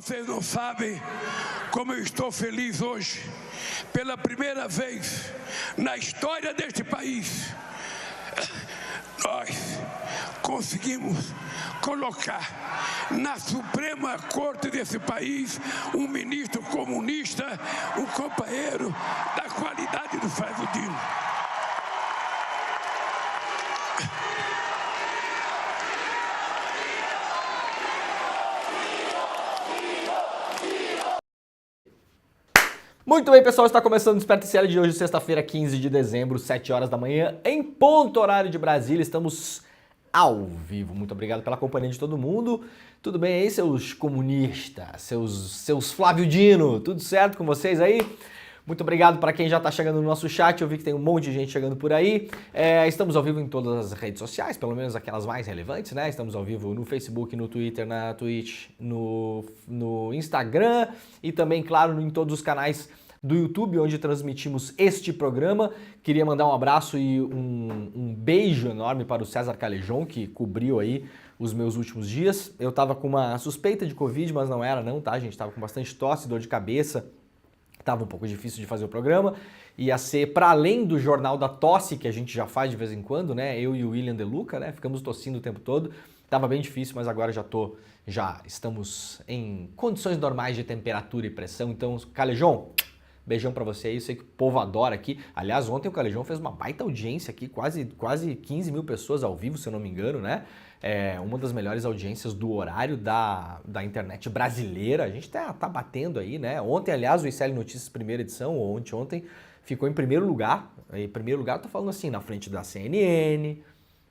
Vocês não sabem como eu estou feliz hoje. Pela primeira vez na história deste país, nós conseguimos colocar na Suprema Corte desse país um ministro comunista, um companheiro da qualidade do Flávio Dino. Muito bem, pessoal, está começando o Desperta ICL de hoje, sexta-feira, 15 de dezembro, 7 horas da manhã, em ponto horário de Brasília. Estamos ao vivo. Muito obrigado pela companhia de todo mundo. Tudo bem aí, seus comunistas, seus Flávio Dino? Tudo certo com vocês aí? Muito obrigado para quem já está chegando no nosso chat. Eu vi que tem um monte de gente chegando por aí. Estamos ao vivo em todas as redes sociais, pelo menos aquelas mais relevantes, né? Estamos ao vivo no Facebook, no Twitter, na Twitch, no Instagram e também, claro, em todos os canais do YouTube, onde transmitimos este programa. Queria mandar um abraço e um beijo enorme para o César Calejon, que cobriu aí os meus últimos dias. Eu tava com uma suspeita de Covid, mas não era não, tá, gente? Tava com bastante tosse, dor de cabeça, tava um pouco difícil de fazer o programa. Ia ser para além do Jornal da Tosse, que a gente já faz de vez em quando, né? Eu e o William De Luca, né? Ficamos tossindo o tempo todo. Tava bem difícil, mas agora já estamos em condições normais de temperatura e pressão. Então, Calejon, beijão pra você aí, eu sei que o povo adora aqui. Aliás, ontem o Calejão fez uma baita audiência aqui, quase 15 mil pessoas ao vivo, se eu não me engano, né? É uma das melhores audiências do horário da internet brasileira. A gente tá batendo aí, né? Ontem, aliás, o ICL Notícias primeira edição, ou ontem, ficou em primeiro lugar. Em primeiro lugar, eu tô falando assim, na frente da CNN,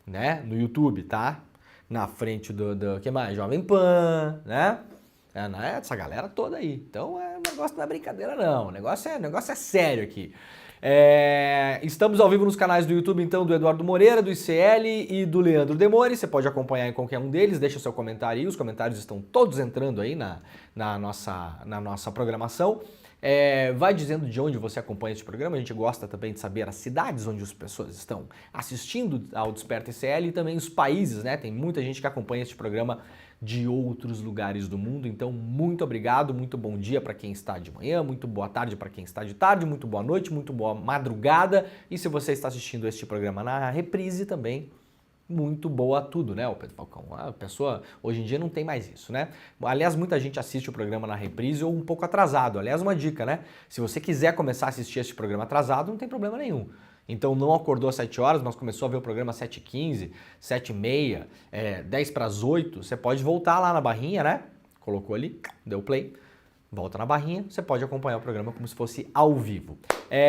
né? No YouTube, tá? Na frente do que mais? Jovem Pan, né? Essa galera toda aí. Então, o negócio não é brincadeira, não. O negócio é sério aqui. Estamos ao vivo nos canais do YouTube, então, do Eduardo Moreira, do ICL e do Leandro Demore. Você pode acompanhar em qualquer um deles, deixa o seu comentário aí. Os comentários estão todos entrando aí na nossa programação. Vai dizendo de onde você acompanha esse programa. A gente gosta também de saber as cidades onde as pessoas estão assistindo ao Desperta ICL e também os países, né? Tem muita gente que acompanha esse programa de outros lugares do mundo. Então, muito obrigado, muito bom dia para quem está de manhã, muito boa tarde para quem está de tarde, muito boa noite, muito boa madrugada. E se você está assistindo este programa na reprise também, muito boa tudo, né, o Pedro Falcão? A pessoa, hoje em dia não tem mais isso, né? Aliás, muita gente assiste o programa na reprise ou um pouco atrasado. Aliás, uma dica, né? Se você quiser começar a assistir este programa atrasado, não tem problema nenhum. Então não acordou às 7 horas, mas começou a ver o programa às 7h15, 7h30, 10 para as 8, você pode voltar lá na barrinha, né? Colocou ali, deu play, volta na barrinha, você pode acompanhar o programa como se fosse ao vivo.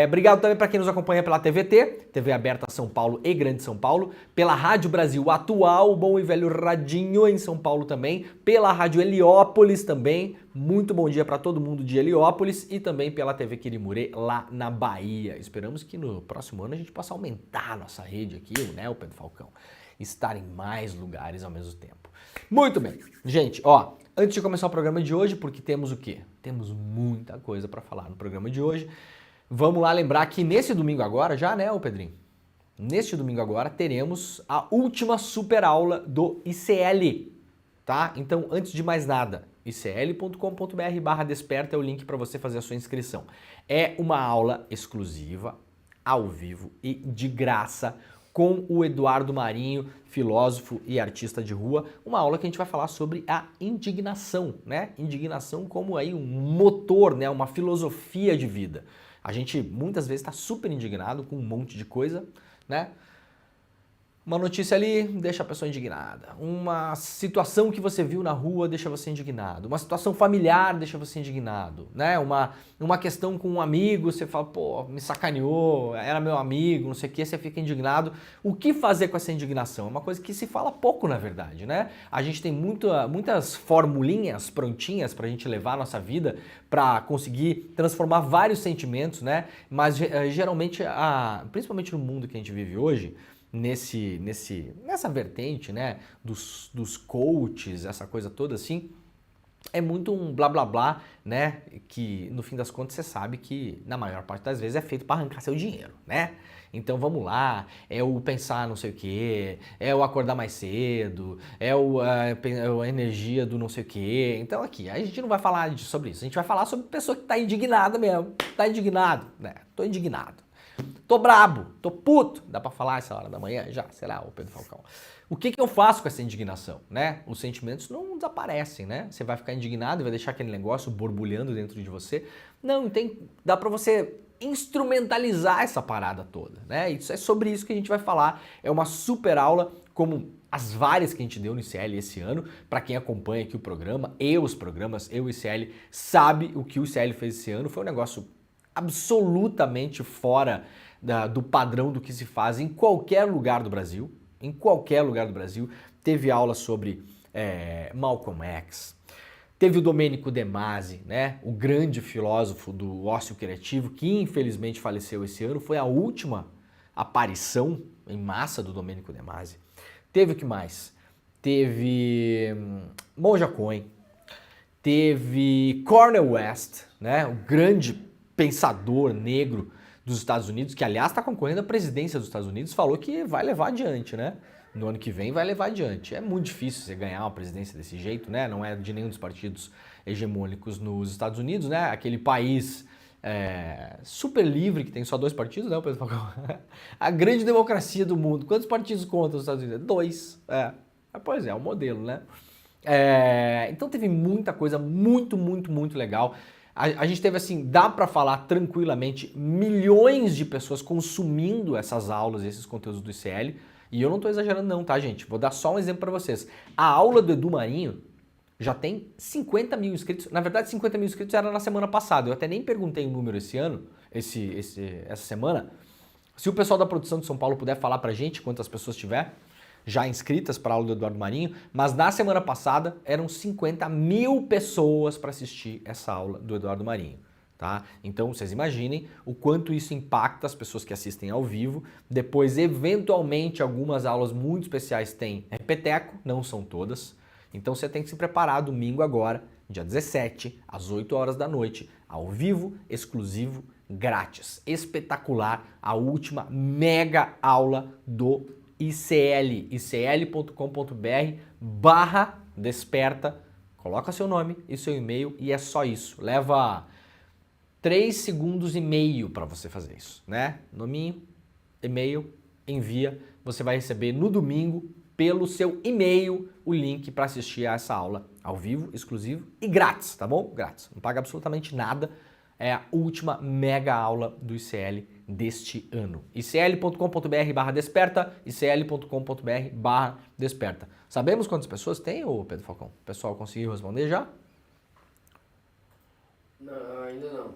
Obrigado também para quem nos acompanha pela TVT, TV aberta São Paulo e Grande São Paulo, pela Rádio Brasil Atual, o bom e velho radinho em São Paulo também, pela Rádio Heliópolis também, muito bom dia para todo mundo de Heliópolis e também pela TV Quirimurê lá na Bahia. Esperamos que no próximo ano a gente possa aumentar a nossa rede aqui, né, o Pedro Falcão, estar em mais lugares ao mesmo tempo. Muito bem, gente, ó, antes de começar o programa de hoje, porque temos o quê? Temos muita coisa para falar no programa de hoje. Vamos lá lembrar que nesse domingo agora, já, né, ô Pedrinho? Neste domingo agora teremos a última super aula do ICL, tá? Então, antes de mais nada, icl.com.br/desperta é o link para você fazer a sua inscrição. É uma aula exclusiva, ao vivo e de graça, com o Eduardo Marinho, filósofo e artista de rua, uma aula que a gente vai falar sobre a indignação, né? Indignação como aí um motor, né? Uma filosofia de vida. A gente muitas vezes está super indignado com um monte de coisa, né? Uma notícia ali deixa a pessoa indignada. Uma situação que você viu na rua deixa você indignado. Uma situação familiar deixa você indignado, né? Uma questão com um amigo, você fala, pô, me sacaneou, era meu amigo, não sei o que, você fica indignado. O que fazer com essa indignação? É uma coisa que se fala pouco, na verdade, né? A gente tem muitas formulinhas prontinhas pra gente levar a nossa vida pra conseguir transformar vários sentimentos, né? Mas geralmente, principalmente no mundo que a gente vive hoje, nessa vertente, né, dos coaches, essa coisa toda assim, é muito um blá blá blá, né? Que no fim das contas você sabe que na maior parte das vezes é feito para arrancar seu dinheiro, né? Então vamos lá, é o pensar não sei o quê, é o acordar mais cedo, é a energia do não sei o quê. Então aqui, a gente não vai falar sobre isso, a gente vai falar sobre pessoa que tá indignada mesmo, tá indignado, né? Tô indignado. Tô brabo, tô puto, dá pra falar essa hora da manhã já, sei lá, o Pedro Falcão. O que eu faço com essa indignação, né? Os sentimentos não desaparecem, né? Você vai ficar indignado e vai deixar aquele negócio borbulhando dentro de você. Não, dá pra você instrumentalizar essa parada toda, né? Isso é sobre isso que a gente vai falar. É uma super aula, como as várias que a gente deu no ICL esse ano. Para quem acompanha aqui o programa e os programas, o ICL sabe o que o ICL fez esse ano. Foi um negócio absolutamente fora do padrão do que se faz em qualquer lugar do Brasil. Em qualquer lugar do Brasil. Teve aula sobre Malcolm X. Teve o Domênico De Masi, né? O grande filósofo do ócio criativo, que infelizmente faleceu esse ano. Foi a última aparição em massa do Domênico De Masi. Teve o que mais? Teve Monja Coen. Teve Cornel West, né? O grande pensador negro dos Estados Unidos, que aliás está concorrendo à presidência dos Estados Unidos, falou que vai levar adiante, né? No ano que vem vai levar adiante. É muito difícil você ganhar uma presidência desse jeito, né? Não é de nenhum dos partidos hegemônicos nos Estados Unidos, né? Aquele país super livre que tem só 2 partidos, né? O Pedro Falcão? A grande democracia do mundo. Quantos partidos contam os Estados Unidos? 2. Pois é o modelo, né? Então teve muita coisa muito legal. A gente teve assim, dá pra falar tranquilamente, milhões de pessoas consumindo essas aulas, esses conteúdos do ICL. E eu não tô exagerando não, tá, gente? Vou dar só um exemplo pra vocês. A aula do Edu Marinho já tem 50 mil inscritos. Na verdade, 50 mil inscritos era na semana passada. Eu até nem perguntei o número esse ano, essa semana. Se o pessoal da produção de São Paulo puder falar pra gente quantas pessoas tiver já inscritas para a aula do Eduardo Marinho, mas na semana passada eram 50 mil pessoas para assistir essa aula do Eduardo Marinho, tá? Então vocês imaginem o quanto isso impacta as pessoas que assistem ao vivo. Depois, eventualmente, algumas aulas muito especiais têm repeteco, não são todas. Então você tem que se preparar domingo agora, dia 17, às 8 horas da noite, ao vivo, exclusivo, grátis. Espetacular, a última mega aula do ICL, icl.com.br/desperta, coloca seu nome e seu e-mail e é só isso. Leva 3 segundos e meio para você fazer isso, né? Nominho, e-mail, envia, você vai receber no domingo pelo seu e-mail o link para assistir a essa aula ao vivo, exclusivo e grátis, tá bom? Grátis, não paga absolutamente nada. É a última mega aula do ICL deste ano. icl.com.br/desperta, icl.com.br/desperta. Sabemos quantas pessoas tem, ô Pedro Falcão? O pessoal conseguiu responder já? Não, ainda não.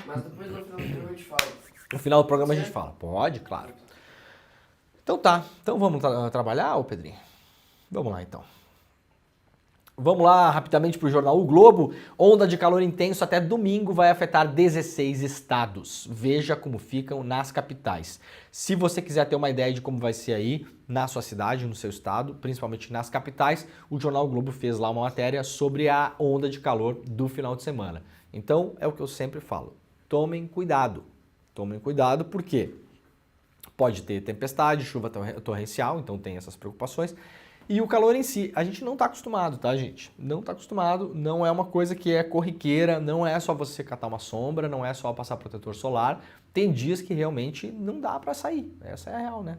Mas depois no final do programa a gente fala. No final do programa a gente fala. Pode, claro. Então tá. Então vamos trabalhar, ô Pedrinho? Vamos lá então. Vamos lá rapidamente para o jornal O Globo. Onda de calor intenso até domingo vai afetar 16 estados. Veja como ficam nas capitais. Se você quiser ter uma ideia de como vai ser aí na sua cidade, no seu estado, principalmente nas capitais, o jornal O Globo fez lá uma matéria sobre a onda de calor do final de semana. Então é o que eu sempre falo. Tomem cuidado. Tomem cuidado porque pode ter tempestade, chuva torrencial, então tem essas preocupações. E o calor em si, a gente não está acostumado, tá, gente? Não está acostumado, não é uma coisa que é corriqueira, não é só você catar uma sombra, não é só passar protetor solar. Tem dias que realmente não dá para sair, essa é a real, né?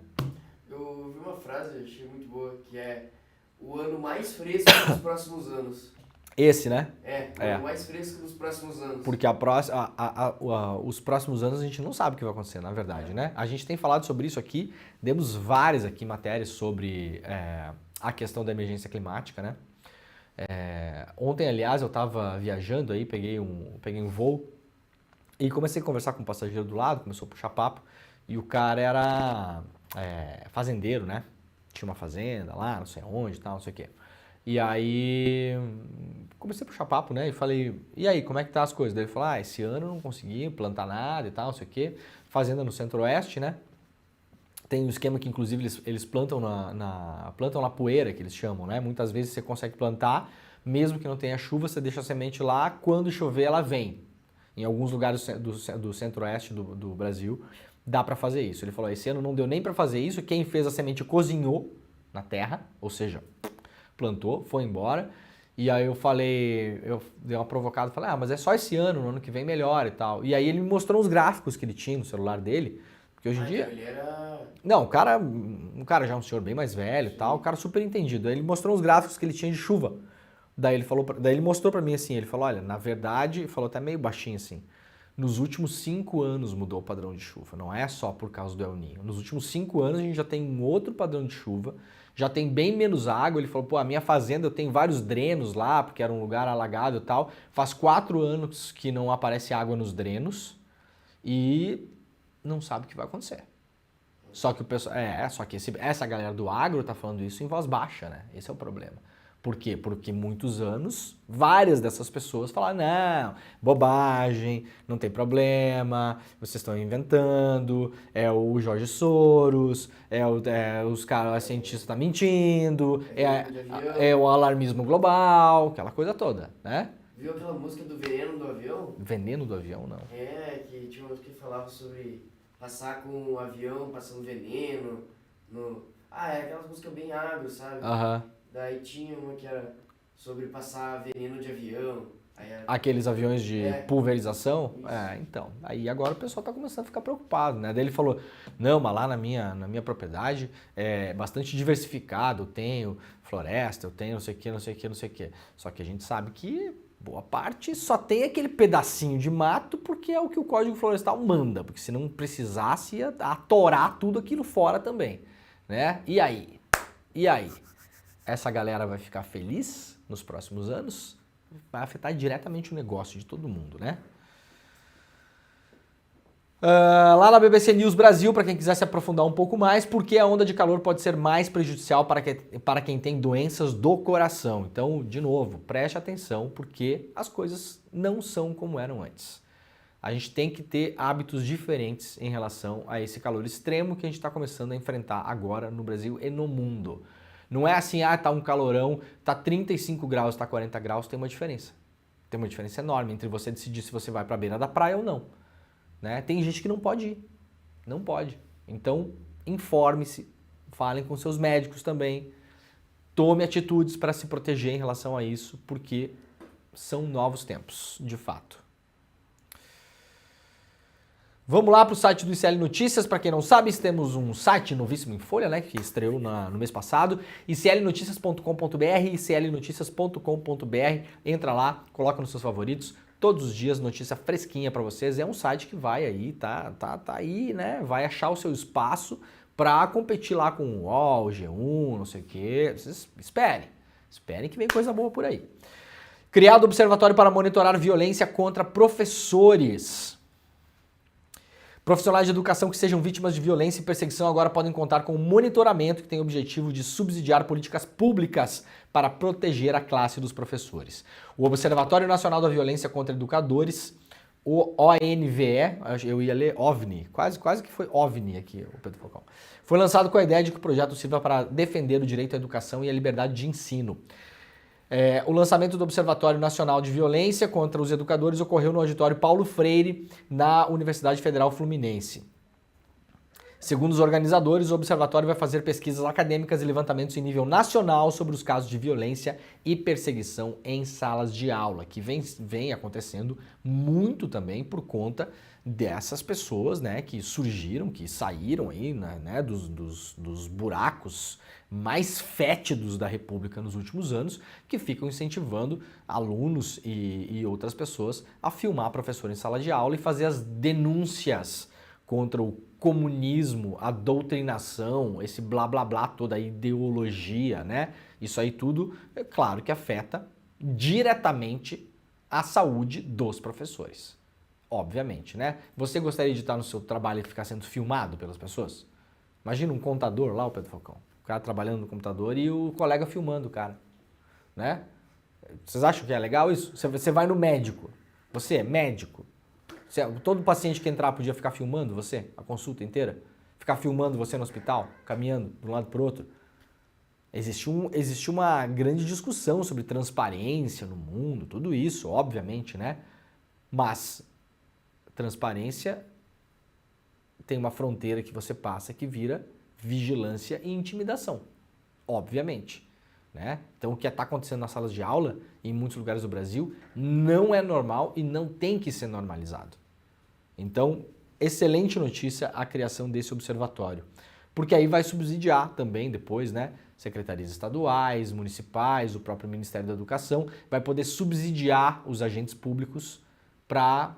Eu ouvi uma frase, eu achei muito boa, que é o ano mais fresco dos próximos anos. Esse, né? O ano mais fresco dos próximos anos. Porque os próximos anos a gente não sabe o que vai acontecer, na verdade, né? A gente tem falado sobre isso aqui, demos várias aqui matérias sobre a questão da emergência climática, né? Ontem, aliás, eu estava viajando aí, peguei um voo e comecei a conversar com um passageiro do lado, começou a puxar papo, e o cara era fazendeiro, né? Tinha uma fazenda lá, não sei onde e tal, não sei o quê. E aí comecei a puxar papo, né? E falei, e aí, como é que tá as coisas? Daí ele falou, esse ano eu não consegui plantar nada e tal, não sei o quê. Fazenda no Centro-Oeste, né? Tem um esquema que, inclusive, eles plantam plantam na poeira, que eles chamam, né? Muitas vezes você consegue plantar, mesmo que não tenha chuva, você deixa a semente lá, quando chover ela vem. Em alguns lugares do centro-oeste do Brasil, dá para fazer isso. Ele falou, esse ano não deu nem para fazer isso, quem fez a semente cozinhou na terra, ou seja, plantou, foi embora. E aí eu dei uma provocada, falei, mas é só esse ano, no ano que vem melhora e tal. E aí ele me mostrou uns gráficos que ele tinha no celular dele, porque hoje em dia... Então ele era... Não, um cara já é um senhor bem mais velho e tal, um cara super entendido. Aí ele mostrou uns gráficos que ele tinha de chuva. Daí ele mostrou pra mim assim, ele falou, olha, na verdade, falou até meio baixinho assim, nos últimos 5 anos mudou o padrão de chuva, não é só por causa do El Niño. Nos últimos 5 anos a gente já tem um outro padrão de chuva, já tem bem menos água. Ele falou, pô, a minha fazenda eu tenho vários drenos lá, porque era um lugar alagado e tal. Faz 4 anos que não aparece água nos drenos e não sabe o que vai acontecer. Só que o pessoal, essa galera do agro tá falando isso em voz baixa, né? Esse é o problema. Por quê? Porque muitos anos, várias dessas pessoas falaram, não, bobagem, não tem problema, vocês estão inventando, é o Jorge Soros, os caras, cientistas estão mentindo, é o alarmismo global, aquela coisa toda, né? Viu aquela música do Veneno do Avião? Veneno do Avião, não. Que tinha uma que falava sobre passar com um avião, passando veneno, aquelas músicas bem agro, sabe? Aham. Daí tinha uma que era sobre passar veneno de avião. Aqueles aviões de pulverização? Isso. Então. Aí agora o pessoal tá começando a ficar preocupado, né? Daí ele falou, não, mas lá na minha propriedade é bastante diversificado, eu tenho floresta, eu tenho não sei o que, não sei o que, não sei o que. Só que a gente sabe que boa parte só tem aquele pedacinho de mato porque é o que o Código Florestal manda, porque se não precisasse ia atorar tudo aquilo fora também, né? E aí? Essa galera vai ficar feliz nos próximos anos? Vai afetar diretamente o negócio de todo mundo, né? Lá na BBC News Brasil, para quem quiser se aprofundar um pouco mais, porque a onda de calor pode ser mais prejudicial para quem tem doenças do coração. Então, de novo, preste atenção, porque as coisas não são como eram antes. A gente tem que ter hábitos diferentes em relação a esse calor extremo que a gente está começando a enfrentar agora no Brasil e no mundo. Não é assim, tá um calorão, tá 35 graus, tá 40 graus, tem uma diferença. Tem uma diferença enorme entre você decidir se você vai para a beira da praia ou não. Né? Tem gente que não pode ir, não pode. Então, informe-se, falem com seus médicos também, tome atitudes para se proteger em relação a isso, porque são novos tempos, de fato. Vamos lá para o site do ICL Notícias. Para quem não sabe, temos um site novíssimo em folha, né, que estreou no mês passado, iclnoticias.com.br, iclnoticias.com.br. Entra lá, coloca nos seus favoritos. Todos os dias notícia fresquinha para vocês. É um site que vai aí, tá aí, né? Vai achar o seu espaço para competir lá com o UOL, G1, não sei o quê. Vocês esperem que vem coisa boa por aí. Criado o Observatório para monitorar violência contra professores. Profissionais de educação que sejam vítimas de violência e perseguição agora podem contar com um monitoramento que tem o objetivo de subsidiar políticas públicas para proteger a classe dos professores. O Observatório Nacional da Violência contra Educadores, o ONVE, eu ia ler OVNI, quase que foi OVNI aqui, o Pedro Falcão, foi lançado com a ideia de que o projeto sirva para defender o direito à educação e a liberdade de ensino. O lançamento do Observatório Nacional de Violência contra os Educadores ocorreu no auditório Paulo Freire, na Universidade Federal Fluminense. Segundo os organizadores, o observatório vai fazer pesquisas acadêmicas e levantamentos em nível nacional sobre os casos de violência e perseguição em salas de aula, que vem acontecendo muito também por conta dessas pessoas, né, que surgiram, que saíram aí, né, dos buracos mais fétidos da República nos últimos anos, que ficam incentivando alunos e outras pessoas a filmar professor em sala de aula e fazer as denúncias contra o comunismo, a doutrinação, esse blá blá blá, toda a ideologia, né? Isso aí tudo, é claro que afeta diretamente a saúde dos professores. Obviamente, né? Você gostaria de estar no seu trabalho e ficar sendo filmado pelas pessoas? Imagina um contador lá, o Pedro Falcão. O cara trabalhando no computador e o colega filmando o cara, né? Vocês acham que é legal isso? Você vai no médico, você é médico, todo paciente que entrar podia ficar filmando você, a consulta inteira? Ficar filmando você no hospital, caminhando de um lado para o outro? Existe uma grande discussão sobre transparência no mundo, tudo isso, obviamente, né? Mas transparência tem uma fronteira que você passa que vira vigilância e intimidação, obviamente, né? Então o que está acontecendo nas salas de aula, em muitos lugares do Brasil, não é normal e não tem que ser normalizado. Então, excelente notícia a criação desse observatório, porque aí vai subsidiar também depois, né? Secretarias estaduais, municipais, o próprio Ministério da Educação, vai poder subsidiar os agentes públicos para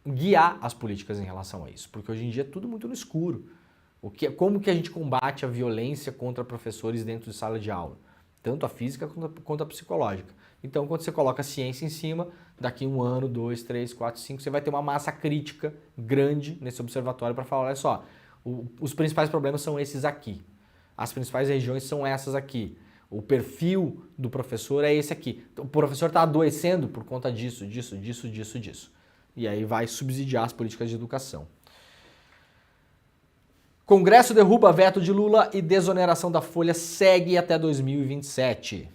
guiar as políticas em relação a isso, porque hoje em dia é tudo muito no escuro. Como que a gente combate a violência contra professores dentro de sala de aula? Tanto a física quanto a psicológica. Então, quando você coloca a ciência em cima, daqui 1 ano, 2, 3, 4, 5, você vai ter uma massa crítica grande nesse observatório para falar, olha só, os principais problemas são esses aqui. As principais regiões são essas aqui. O perfil do professor é esse aqui. O professor está adoecendo por conta disso. E aí vai subsidiar as políticas de educação. Congresso derruba veto de Lula e desoneração da folha segue até 2027.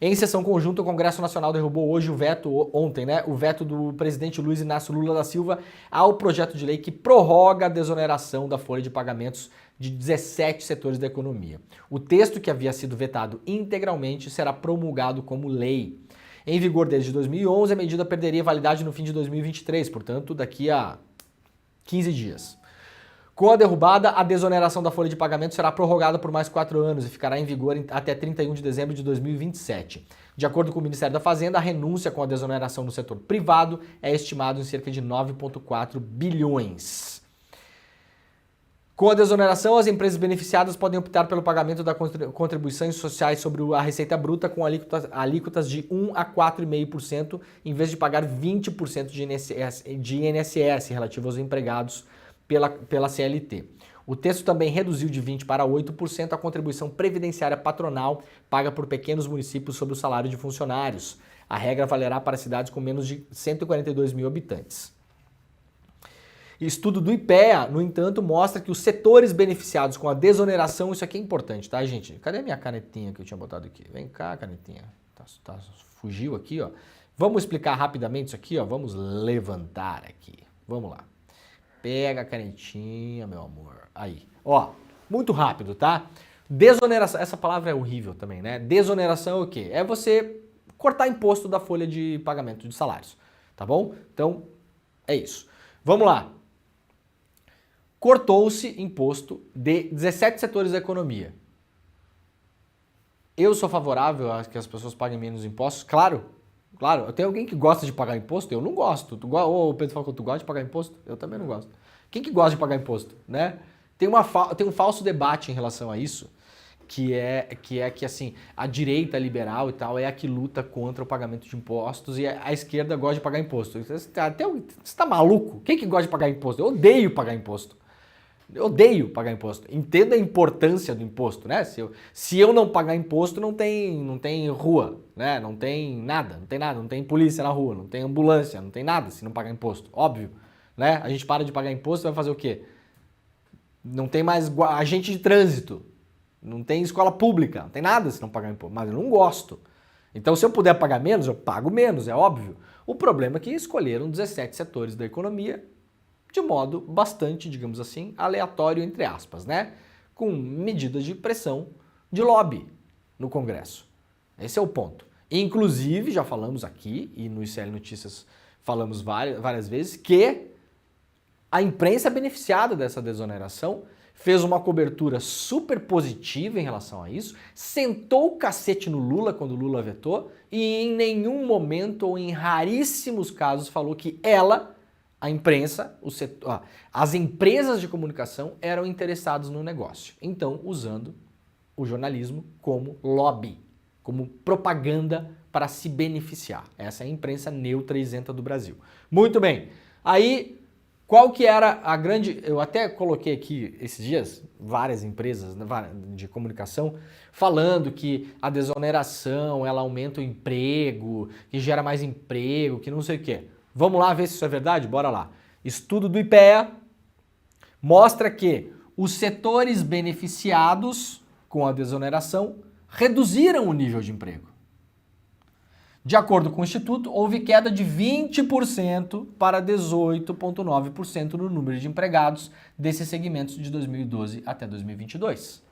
Em sessão conjunta, o Congresso Nacional derrubou hoje o veto, ontem, né? O veto do presidente Luiz Inácio Lula da Silva ao projeto de lei que prorroga a desoneração da folha de pagamentos de 17 setores da economia. O texto, que havia sido vetado integralmente, será promulgado como lei. Em vigor desde 2011, a medida perderia validade no fim de 2023, portanto, daqui a 15 dias. Com a derrubada, a desoneração da folha de pagamento será prorrogada por mais 4 anos e ficará em vigor até 31 de dezembro de 2027. De acordo com o Ministério da Fazenda, a renúncia com a desoneração no setor privado é estimado em cerca de 9,4 bilhões. Com a desoneração, as empresas beneficiadas podem optar pelo pagamento das contribuições sociais sobre a receita bruta com alíquotas de 1 a 4,5%, em vez de pagar 20% de INSS relativo aos empregados pela CLT. O texto também reduziu de 20% para 8% a contribuição previdenciária patronal paga por pequenos municípios sobre o salário de funcionários. A regra valerá para cidades com menos de 142 mil habitantes. Estudo do IPEA, no entanto, mostra que os setores beneficiados com a desoneração, isso aqui é importante, tá, gente? Cadê a minha canetinha que eu tinha botado aqui? Vem cá, canetinha. Fugiu aqui, ó. Vamos explicar rapidamente isso aqui, ó. Vamos levantar aqui. Vamos lá. Pega a canetinha, meu amor. Aí. Ó, muito rápido, tá? Desoneração, essa palavra é horrível também, né? Desoneração é o quê? É você cortar imposto da folha de pagamento de salários, tá bom? Então, é isso. Vamos lá. Cortou-se imposto de 17 setores da economia. Eu sou favorável a que as pessoas paguem menos impostos? Claro. Tem alguém que gosta de pagar imposto? Eu não gosto. O Pedro falou que tu gosta de pagar imposto? Eu também não gosto. Quem que gosta de pagar imposto, né? Tem um falso debate em relação a isso, que assim, a direita liberal e tal é a que luta contra o pagamento de impostos e a esquerda gosta de pagar imposto. Você tá maluco? Quem que gosta de pagar imposto? Eu odeio pagar imposto. Entenda a importância do imposto, né? Se eu não pagar imposto, não tem rua, né? Não tem nada, não tem polícia na rua, não tem ambulância, não tem nada se não pagar imposto, óbvio, né? A gente para de pagar imposto, vai fazer o quê? Não tem mais agente de trânsito, não tem escola pública, não tem nada se não pagar imposto, mas eu não gosto. Então, se eu puder pagar menos, eu pago menos, é óbvio. O problema é que escolheram 17 setores da economia de modo bastante, digamos assim, aleatório, entre aspas, né? Com medidas de pressão de lobby no Congresso. Esse é o ponto. Inclusive, já falamos aqui, e no ICL Notícias falamos várias vezes, que a imprensa beneficiada dessa desoneração fez uma cobertura super positiva em relação a isso, sentou o cacete no Lula quando o Lula vetou e em nenhum momento ou em raríssimos casos falou que a imprensa, as empresas de comunicação eram interessadas no negócio. Então, usando o jornalismo como lobby, como propaganda para se beneficiar. Essa é a imprensa neutra e isenta do Brasil. Muito bem. Aí, qual que era a grande... Eu até coloquei aqui esses dias várias empresas de comunicação falando que a desoneração, ela aumenta o emprego, que gera mais emprego, que não sei o quê. Vamos lá ver se isso é verdade? Bora lá. Estudo do IPEA mostra que os setores beneficiados com a desoneração, reduziram o nível de emprego. De acordo com o Instituto, houve queda de 20% para 18,9% no número de empregados desses segmentos de 2012 até 2022.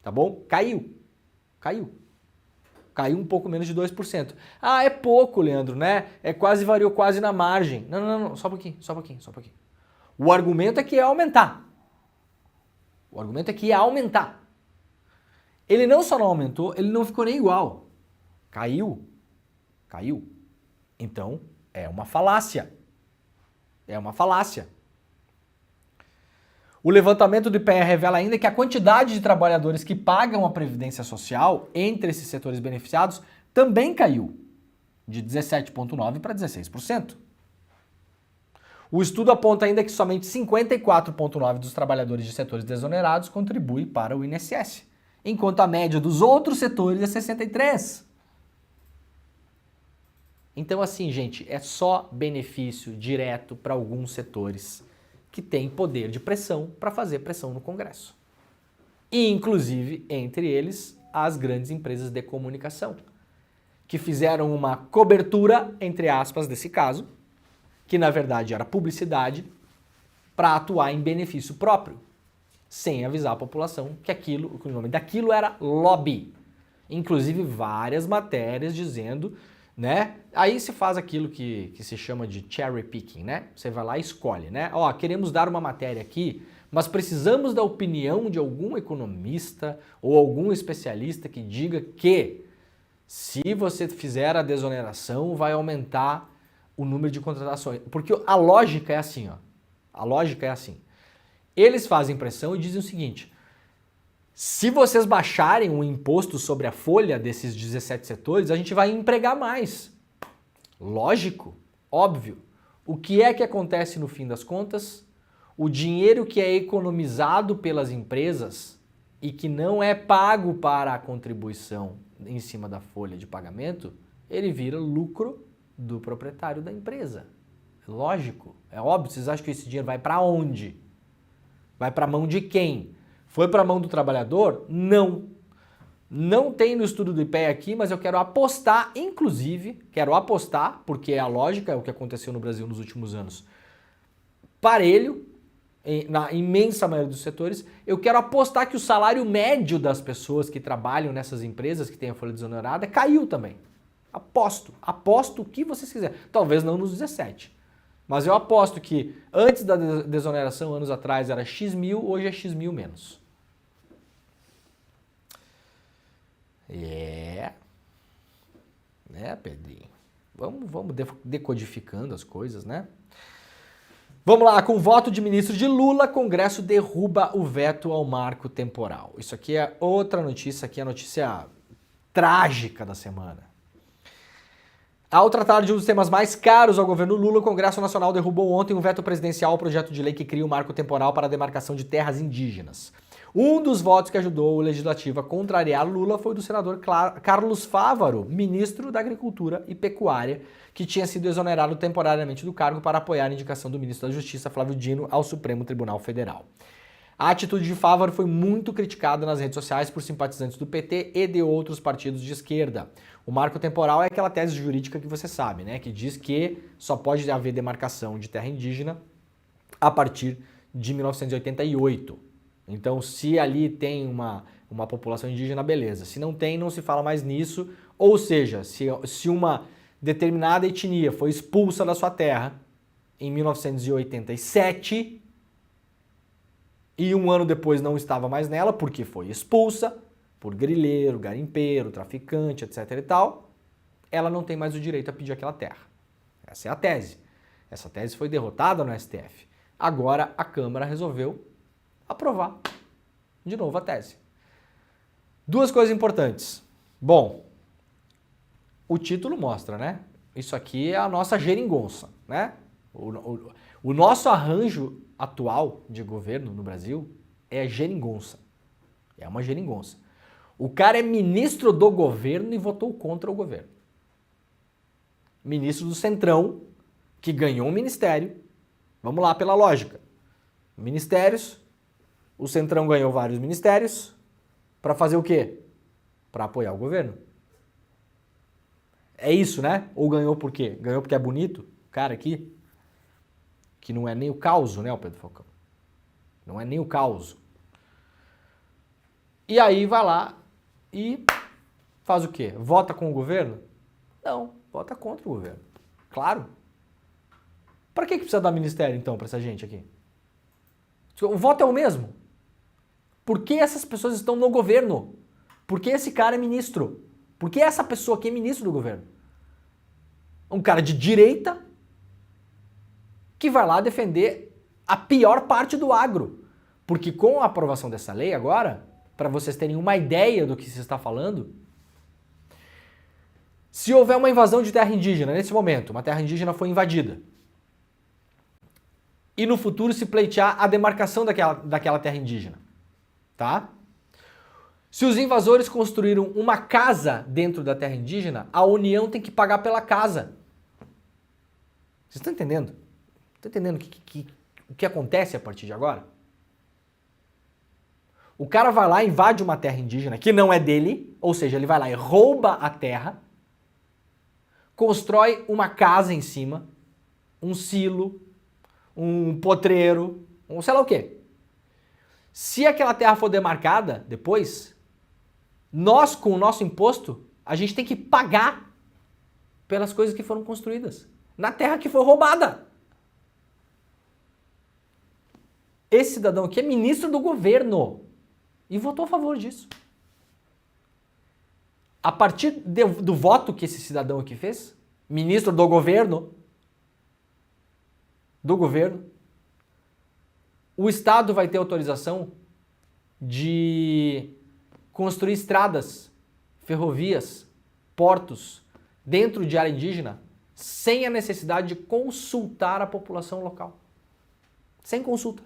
Tá bom? Caiu. Caiu um pouco menos de 2%. Ah, é pouco, Leandro, né? Variou quase na margem. Não, só um pouquinho. O argumento é que ia aumentar. Ele não só não aumentou, ele não ficou nem igual. Caiu. Então, é uma falácia. O levantamento do IPEA revela ainda que a quantidade de trabalhadores que pagam a previdência social entre esses setores beneficiados também caiu, de 17,9% para 16%. O estudo aponta ainda que somente 54,9% dos trabalhadores de setores desonerados contribuem para o INSS, enquanto a média dos outros setores é 63%. Então, assim, gente, é só benefício direto para alguns setores que têm poder de pressão para fazer pressão no Congresso. E, inclusive, entre eles, as grandes empresas de comunicação, que fizeram uma cobertura, entre aspas, desse caso, que na verdade era publicidade, para atuar em benefício próprio, sem avisar a população que o nome daquilo era lobby. Inclusive várias matérias dizendo, né? Aí se faz aquilo que se chama de cherry picking, né? Você vai lá e escolhe, né? Ó, queremos dar uma matéria aqui, mas precisamos da opinião de algum economista ou algum especialista que diga que se você fizer a desoneração vai aumentar o número de contratações. Porque a lógica é assim, ó. A lógica é assim. Eles fazem pressão e dizem o seguinte: se vocês baixarem o imposto sobre a folha desses 17 setores, a gente vai empregar mais. Lógico, óbvio. O que é que acontece no fim das contas? O dinheiro que é economizado pelas empresas e que não é pago para a contribuição em cima da folha de pagamento, ele vira lucro do proprietário da empresa. Lógico, é óbvio. Vocês acham que esse dinheiro vai para onde? Vai para a mão de quem? Foi para a mão do trabalhador? Não. Não tem no estudo do IPEA aqui, mas eu quero apostar, porque a lógica é o que aconteceu no Brasil nos últimos anos, parelho, na imensa maioria dos setores, eu quero apostar que o salário médio das pessoas que trabalham nessas empresas que têm a folha desonerada caiu também. Aposto o que vocês quiserem. Talvez não nos 17. Mas eu aposto que antes da desoneração, anos atrás, era X mil, hoje é X mil menos. Pedrinho? Vamos decodificando as coisas, né? Vamos lá, com o voto de ministro de Lula, Congresso derruba o veto ao marco temporal. Isso aqui é outra notícia, aqui é a notícia trágica da semana. Ao tratar de um dos temas mais caros ao governo Lula, o Congresso Nacional derrubou ontem um veto presidencial ao projeto de lei que cria o marco temporal para a demarcação de terras indígenas. Um dos votos que ajudou o Legislativo a contrariar Lula foi do senador Carlos Fávaro, ministro da Agricultura e Pecuária, que tinha sido exonerado temporariamente do cargo para apoiar a indicação do ministro da Justiça, Flávio Dino, ao Supremo Tribunal Federal. A atitude de Fávaro foi muito criticada nas redes sociais por simpatizantes do PT e de outros partidos de esquerda. O marco temporal é aquela tese jurídica que você sabe, né? Que diz que só pode haver demarcação de terra indígena a partir de 1988. Então, se ali tem uma população indígena, beleza. Se não tem, não se fala mais nisso. Ou seja, se uma determinada etnia foi expulsa da sua terra em 1987 e um ano depois não estava mais nela porque foi expulsa por grileiro, garimpeiro, traficante, etc. e tal, ela não tem mais o direito a pedir aquela terra. Essa é a tese. Essa tese foi derrotada no STF. Agora a Câmara resolveu aprovar de novo a tese. Duas coisas importantes. Bom, o título mostra, né? Isso aqui é a nossa geringonça, né? O nosso arranjo atual de governo no Brasil é geringonça. É uma geringonça. O cara é ministro do governo e votou contra o governo. Ministro do Centrão, que ganhou um ministério. Vamos lá, pela lógica. Ministérios, o Centrão ganhou vários ministérios, Para fazer o quê? Para apoiar o governo. É isso, né? Ou ganhou por quê? Ganhou porque é bonito? Cara aqui, que não é nem o caos, né, o Pedro Falcão? Não é nem o caos. E aí vai lá e faz o quê? Vota com o governo? Não, vota contra o governo. Claro. Para que precisa dar ministério, então, para essa gente aqui? O voto é o mesmo. Por que essas pessoas estão no governo? Por que esse cara é ministro? Por que essa pessoa aqui é ministro do governo? Um cara de direita que vai lá defender a pior parte do agro. Porque com a aprovação dessa lei agora, para vocês terem uma ideia do que se está falando, se houver uma invasão de terra indígena, nesse momento, uma terra indígena foi invadida, e no futuro se pleitear a demarcação daquela terra indígena, tá? Se os invasores construíram uma casa dentro da terra indígena, a União tem que pagar pela casa. Vocês estão entendendo? Estão entendendo o que acontece a partir de agora? O cara vai lá e invade uma terra indígena que não é dele, ou seja, ele vai lá e rouba a terra, constrói uma casa em cima, um silo, um potreiro, um sei lá o quê. Se aquela terra for demarcada depois, nós, com o nosso imposto, a gente tem que pagar pelas coisas que foram construídas na terra que foi roubada. Esse cidadão aqui é ministro do governo e votou a favor disso. A partir do voto que esse cidadão aqui fez, ministro do governo, o Estado vai ter autorização de construir estradas, ferrovias, portos dentro de área indígena sem a necessidade de consultar a população local. Sem consulta.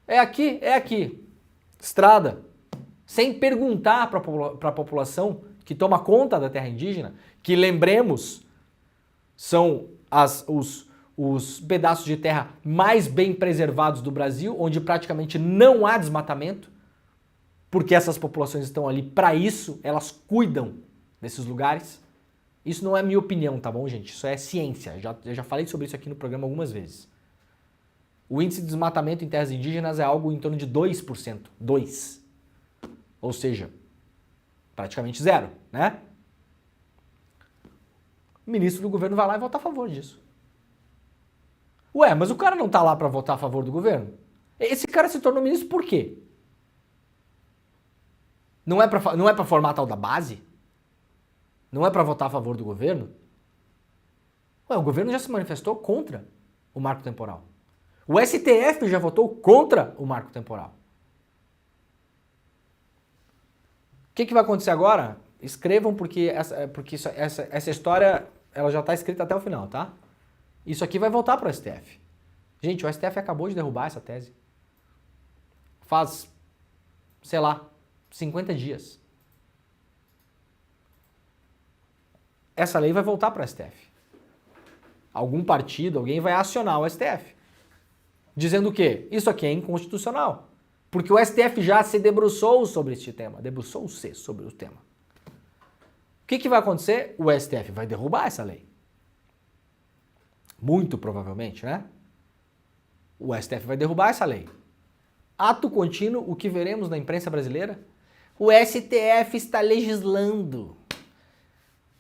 É aqui. Estrada. Sem perguntar para a população que toma conta da terra indígena, que lembremos, são os pedaços de terra mais bem preservados do Brasil, onde praticamente não há desmatamento, porque essas populações estão ali para isso, elas cuidam desses lugares. Isso não é minha opinião, tá bom, gente? Isso é ciência. Eu já falei sobre isso aqui no programa algumas vezes. O índice de desmatamento em terras indígenas é algo em torno de 2%. 2%. Ou seja, praticamente zero, né? O ministro do governo vai lá e vota a favor disso. Ué, mas o cara não tá lá para votar a favor do governo? Esse cara se tornou ministro por quê? Não é para formar tal da base? Não é para votar a favor do governo? Ué, o governo já se manifestou contra o marco temporal. O STF já votou contra o marco temporal. O que vai acontecer agora? Escrevam porque essa história ela já está escrita até o final, tá? Isso aqui vai voltar para o STF. Gente, o STF acabou de derrubar essa tese. Faz, sei lá, 50 dias. Essa lei vai voltar para o STF. Algum partido, alguém vai acionar o STF. Dizendo o quê? Isso aqui é inconstitucional. Porque o STF já se debruçou sobre este tema. Debruçou-se sobre o tema. O que vai acontecer? O STF vai derrubar essa lei. Muito provavelmente, né? O STF vai derrubar essa lei. Ato contínuo, o que veremos na imprensa brasileira? O STF está legislando.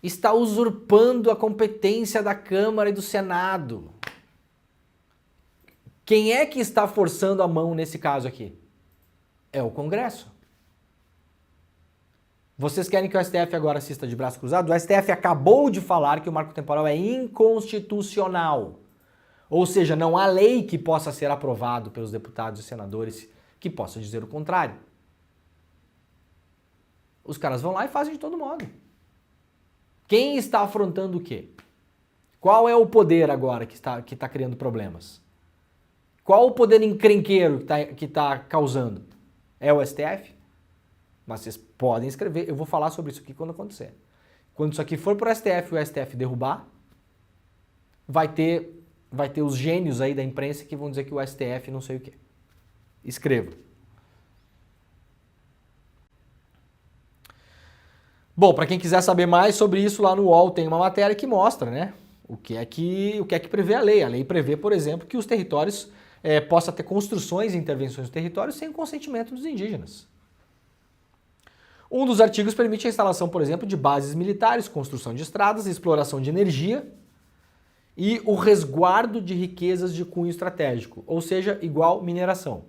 Está usurpando a competência da Câmara e do Senado. Quem é que está forçando a mão nesse caso aqui? É o Congresso. Vocês querem que o STF agora assista de braço cruzado? O STF acabou de falar que o marco temporal é inconstitucional. Ou seja, não há lei que possa ser aprovado pelos deputados e senadores que possa dizer o contrário. Os caras vão lá e fazem de todo modo. Quem está afrontando o quê? Qual é o poder agora que está criando problemas? Qual o poder encrenqueiro que está causando? É o STF? Mas vocês podem escrever, eu vou falar sobre isso aqui quando acontecer. Quando isso aqui for para o STF e o STF derrubar, vai ter os gênios aí da imprensa que vão dizer que o STF não sei o quê. Escreva. Bom, para quem quiser saber mais sobre isso, lá no UOL tem uma matéria que mostra, né, o que é que prevê a lei. A lei prevê, por exemplo, que os territórios possam ter construções e intervenções no território sem o consentimento dos indígenas. Um dos artigos permite a instalação, por exemplo, de bases militares, construção de estradas, exploração de energia e o resguardo de riquezas de cunho estratégico, ou seja, igual mineração,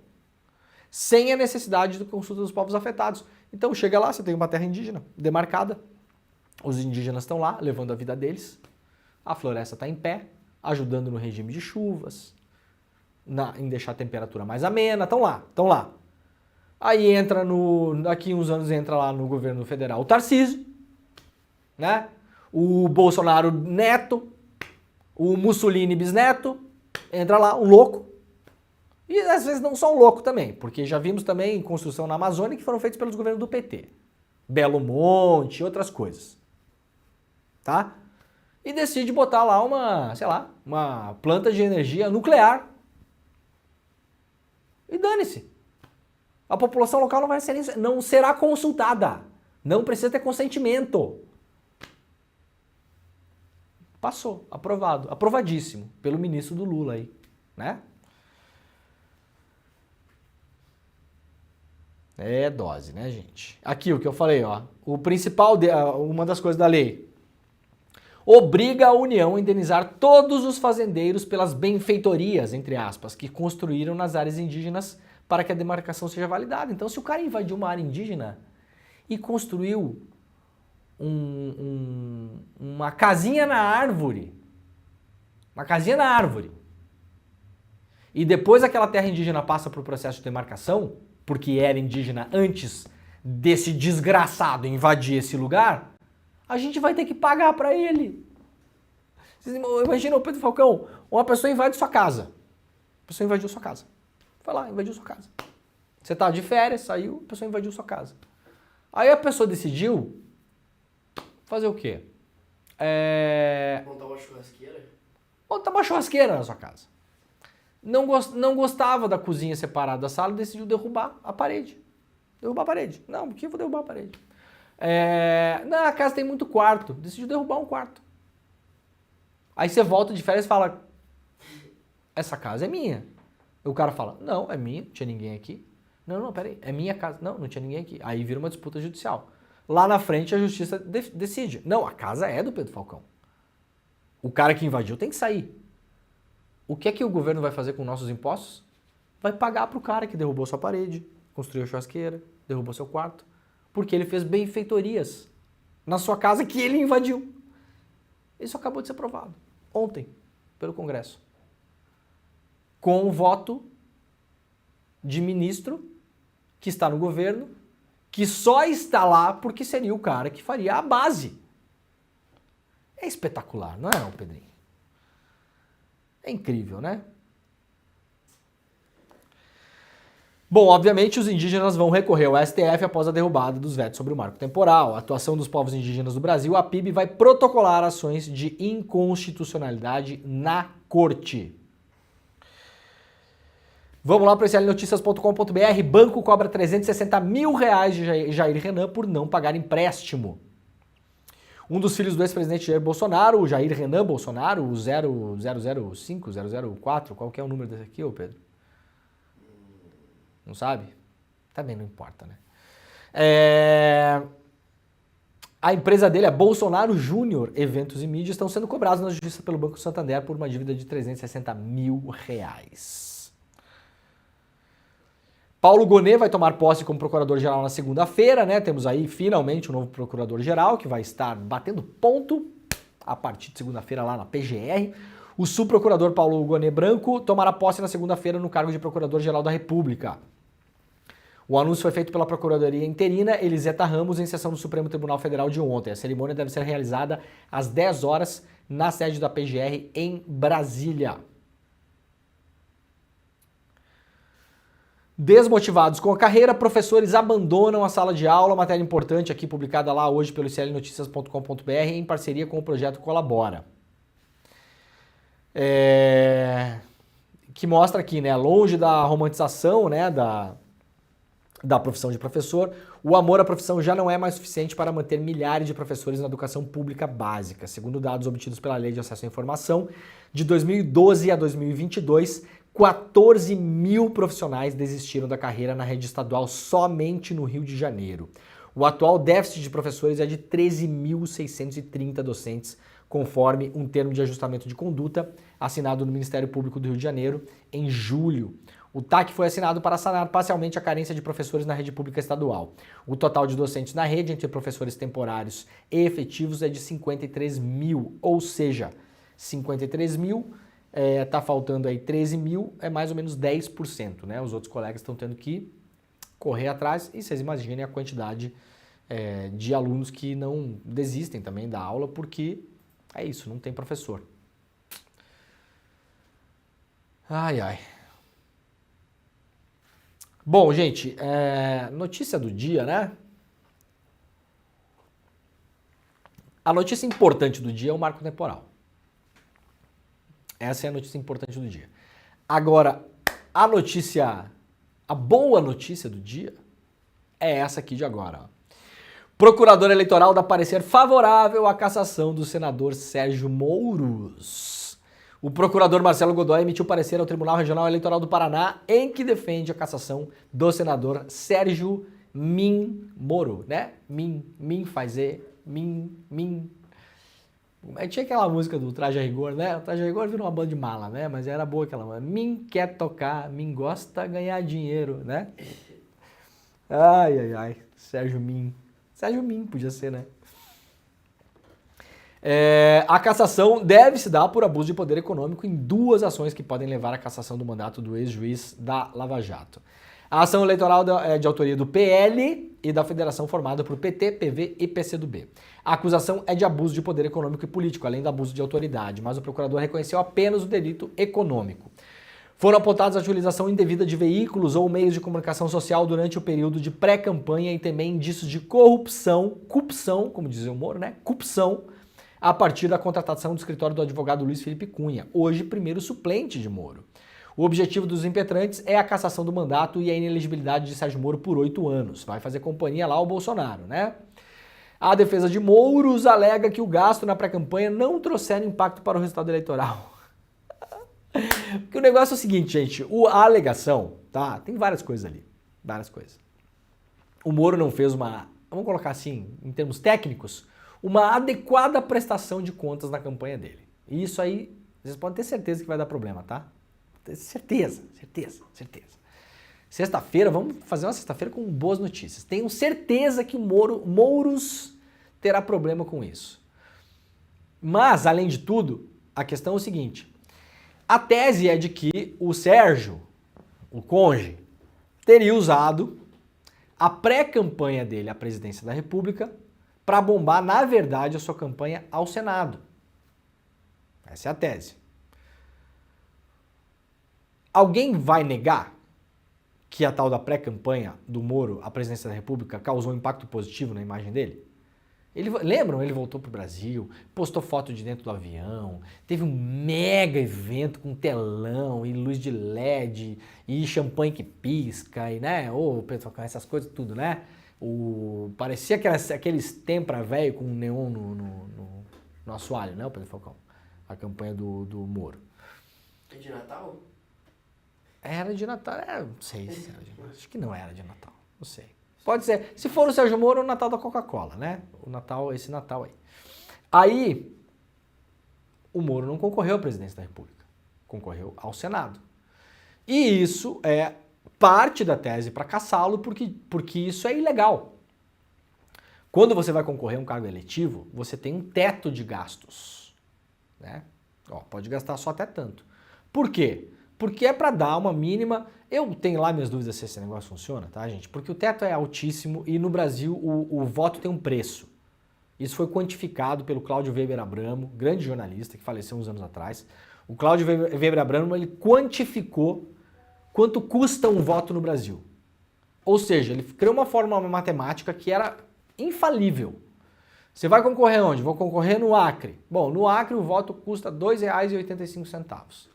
sem a necessidade de consulta dos povos afetados. Então chega lá, você tem uma terra indígena demarcada, os indígenas estão lá levando a vida deles, a floresta está em pé, ajudando no regime de chuvas, em deixar a temperatura mais amena, estão lá. Aí daqui uns anos entra lá no governo federal o Tarcísio, né? O Bolsonaro neto, o Mussolini bisneto, entra lá, um louco. E às vezes não só um louco também, porque já vimos também construção na Amazônia que foram feitas pelos governos do PT. Belo Monte e outras coisas. Tá? E decide botar lá uma planta de energia nuclear. E dane-se. A população local não será consultada. Não precisa ter consentimento. Passou, aprovado, aprovadíssimo pelo ministro do Lula aí, né? É dose, né, gente? Aqui o que eu falei, ó, uma das coisas da lei obriga a União a indenizar todos os fazendeiros pelas benfeitorias, entre aspas, que construíram nas áreas indígenas para que a demarcação seja validada. Então, se o cara invadiu uma área indígena e construiu uma casinha na árvore, e depois aquela terra indígena passa para o processo de demarcação, porque era indígena antes desse desgraçado invadir esse lugar, a gente vai ter que pagar para ele. Imagina o Pedro Falcão, uma pessoa invade sua casa. A pessoa invadiu sua casa. Foi lá, invadiu sua casa. Você tá de férias, saiu, a pessoa invadiu sua casa. Aí a pessoa decidiu fazer o quê? Montar uma churrasqueira? Montar uma churrasqueira na sua casa. Não gostava da cozinha separada da sala, decidiu derrubar a parede. Derrubar a parede. Não, por que eu vou derrubar a parede? Não, a casa tem muito quarto. Decidiu derrubar um quarto. Aí você volta de férias e fala, essa casa é minha. O cara fala, não, é minha, não tinha ninguém aqui. Não, peraí, é minha casa. Não tinha ninguém aqui. Aí vira uma disputa judicial. Lá na frente a justiça decide. Não, a casa é do Pedro Falcão. O cara que invadiu tem que sair. O que é que o governo vai fazer com nossos impostos? Vai pagar pro cara que derrubou sua parede, construiu a churrasqueira, derrubou seu quarto, porque ele fez benfeitorias na sua casa que ele invadiu. Isso acabou de ser aprovado ontem pelo Congresso. Com o voto de ministro que está no governo, que só está lá porque seria o cara que faria a base. É espetacular, não é, Pedrinho? É incrível, né? Bom, obviamente os indígenas vão recorrer ao STF após a derrubada dos vetos sobre o marco temporal. A atuação dos povos indígenas do Brasil, a PIB vai protocolar ações de inconstitucionalidade na corte. Vamos lá para slnoticias.com.br. Banco cobra R$360 mil de Jair Renan por não pagar empréstimo. Um dos filhos do ex-presidente Jair Bolsonaro, o Jair Renan Bolsonaro, o 0005, 004, qual que é o número desse aqui, ô Pedro? Não sabe? Também não importa, né? A empresa dele, a Bolsonaro Júnior Eventos e Mídia, estão sendo cobrados na justiça pelo Banco Santander por uma dívida de R$360 mil. Paulo Gonet vai tomar posse como procurador-geral na segunda-feira, né? Temos aí finalmente um novo procurador-geral que vai estar batendo ponto a partir de segunda-feira lá na PGR. O subprocurador Paulo Gonet Branco tomará posse na segunda-feira no cargo de procurador-geral da República. O anúncio foi feito pela Procuradoria Interina Eliseta Ramos em sessão do Supremo Tribunal Federal de ontem. A cerimônia deve ser realizada às 10 horas na sede da PGR em Brasília. Desmotivados com a carreira, professores abandonam a sala de aula, matéria importante aqui publicada lá hoje pelo slnoticias.com.br em parceria com o projeto Colabora. Que mostra aqui, né, longe da romantização, né, da profissão de professor, o amor à profissão já não é mais suficiente para manter milhares de professores na educação pública básica. Segundo dados obtidos pela Lei de Acesso à Informação, de 2012 a 2022, 14 mil profissionais desistiram da carreira na rede estadual somente no Rio de Janeiro. O atual déficit de professores é de 13.630 docentes, conforme um termo de ajustamento de conduta assinado no Ministério Público do Rio de Janeiro em julho. O TAC foi assinado para sanar parcialmente a carência de professores na rede pública estadual. O total de docentes na rede, entre professores temporários e efetivos, é de 53 mil, ou seja, 53 mil, tá faltando aí 13 mil, é mais ou menos 10%, né? Os outros colegas estão tendo que correr atrás e vocês imaginem a quantidade de alunos que não desistem também da aula porque é isso, não tem professor. Ai, ai. Bom, gente, notícia do dia, né? A notícia importante do dia é o marco temporal. Essa é a notícia importante do dia. Agora, a boa notícia do dia é essa aqui de agora. Ó. Procurador eleitoral dá parecer favorável à cassação do senador Sérgio Mouros. O procurador Marcelo Godoy emitiu parecer ao Tribunal Regional Eleitoral do Paraná em que defende a cassação do senador Sérgio Moro, né? Tinha aquela música do Traje a Rigor, né? O Traje a Rigor virou uma banda de mala, né? Mas era boa aquela música. Min quer tocar, min gosta ganhar dinheiro, né? Ai, ai, ai. Sérgio Min podia ser, né? A cassação deve se dar por abuso de poder econômico em duas ações que podem levar à cassação do mandato do ex-juiz da Lava Jato. A ação eleitoral é de autoria do PL e da federação formada por PT, PV e PCdoB. A acusação é de abuso de poder econômico e político, além do abuso de autoridade, mas o procurador reconheceu apenas o delito econômico. Foram apontados a utilização indevida de veículos ou meios de comunicação social durante o período de pré-campanha e também indícios de corrupção, como dizia o Moro, né? Corrupção, a partir da contratação do escritório do advogado Luiz Felipe Cunha, hoje primeiro suplente de Moro. O objetivo dos impetrantes é a cassação do mandato e a inelegibilidade de Sérgio Moro por 8 anos. Vai fazer companhia lá ao Bolsonaro, né? A defesa de Mouros alega que o gasto na pré-campanha não trouxeram impacto para o resultado eleitoral. Porque o negócio é o seguinte, gente, a alegação, tá? Tem várias coisas ali, várias coisas. O Moro não fez vamos colocar assim, em termos técnicos, uma adequada prestação de contas na campanha dele. E isso aí, vocês podem ter certeza que vai dar problema, tá? Certeza. Sexta-feira, vamos fazer uma sexta-feira com boas notícias. Tenho certeza que o Mouros terá problema com isso. Mas, além de tudo, a questão é o seguinte. A tese é de que o Sérgio, o Conge, teria usado a pré-campanha dele à presidência da República para bombar, na verdade, a sua campanha ao Senado. Essa é a tese. Alguém vai negar que a tal da pré-campanha do Moro à presidência da República causou um impacto positivo na imagem dele? Lembram? Ele voltou pro Brasil, postou foto de dentro do avião, teve um mega evento com telão e luz de LED e champanhe que pisca e, né, essas coisas tudo, né? Parecia aqueles tempra velho com neon no assoalho, né, o Pedro Falcão? A campanha do Moro. É de Natal? Era de Natal, não sei se era de Natal. Acho que não era de Natal, não sei. Pode ser. Se for o Sérgio Moro, o Natal da Coca-Cola, né? Esse Natal aí. Aí, o Moro não concorreu à presidência da República. Concorreu ao Senado. E isso é parte da tese para cassá-lo, porque isso é ilegal. Quando você vai concorrer a um cargo eletivo, você tem um teto de gastos, né? Pode gastar só até tanto. Por quê? Porque é para dar uma mínima... Eu tenho lá minhas dúvidas se esse negócio funciona, tá, gente? Porque o teto é altíssimo e no Brasil o voto tem um preço. Isso foi quantificado pelo Cláudio Weber Abramo, grande jornalista que faleceu uns anos atrás. O Cláudio Weber Abramo, ele quantificou quanto custa um voto no Brasil. Ou seja, ele criou uma fórmula matemática que era infalível. Você vai concorrer onde? Vou concorrer no Acre. Bom, no Acre o voto custa R$ 2,85.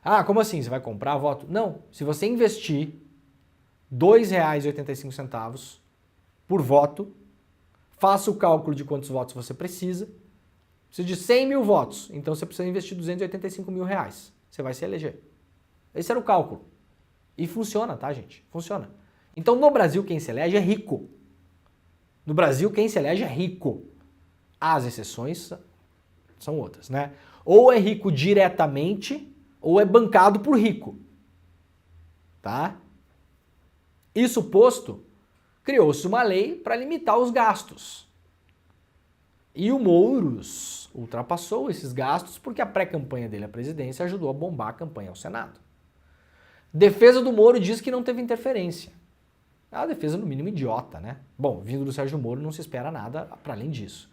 Ah, como assim? Você vai comprar voto? Não. Se você investir R$ 2,85 por voto. Faça o cálculo de quantos votos você precisa. Precisa de 100 mil votos, então você precisa investir R$ 285 mil. Você vai se eleger. Esse era o cálculo. E funciona, tá, gente? Funciona. Então, no Brasil, quem se elege é rico. No Brasil, quem se elege é rico. As exceções são outras, né? Ou é rico diretamente, ou é bancado por rico. Tá? Isso posto, criou-se uma lei para limitar os gastos. E o Mouros ultrapassou esses gastos porque a pré-campanha dele à presidência ajudou a bombar a campanha ao Senado. Defesa do Moro diz que não teve interferência. É uma defesa, no mínimo, idiota, né? Bom, vindo do Sérgio Moro não se espera nada para além disso.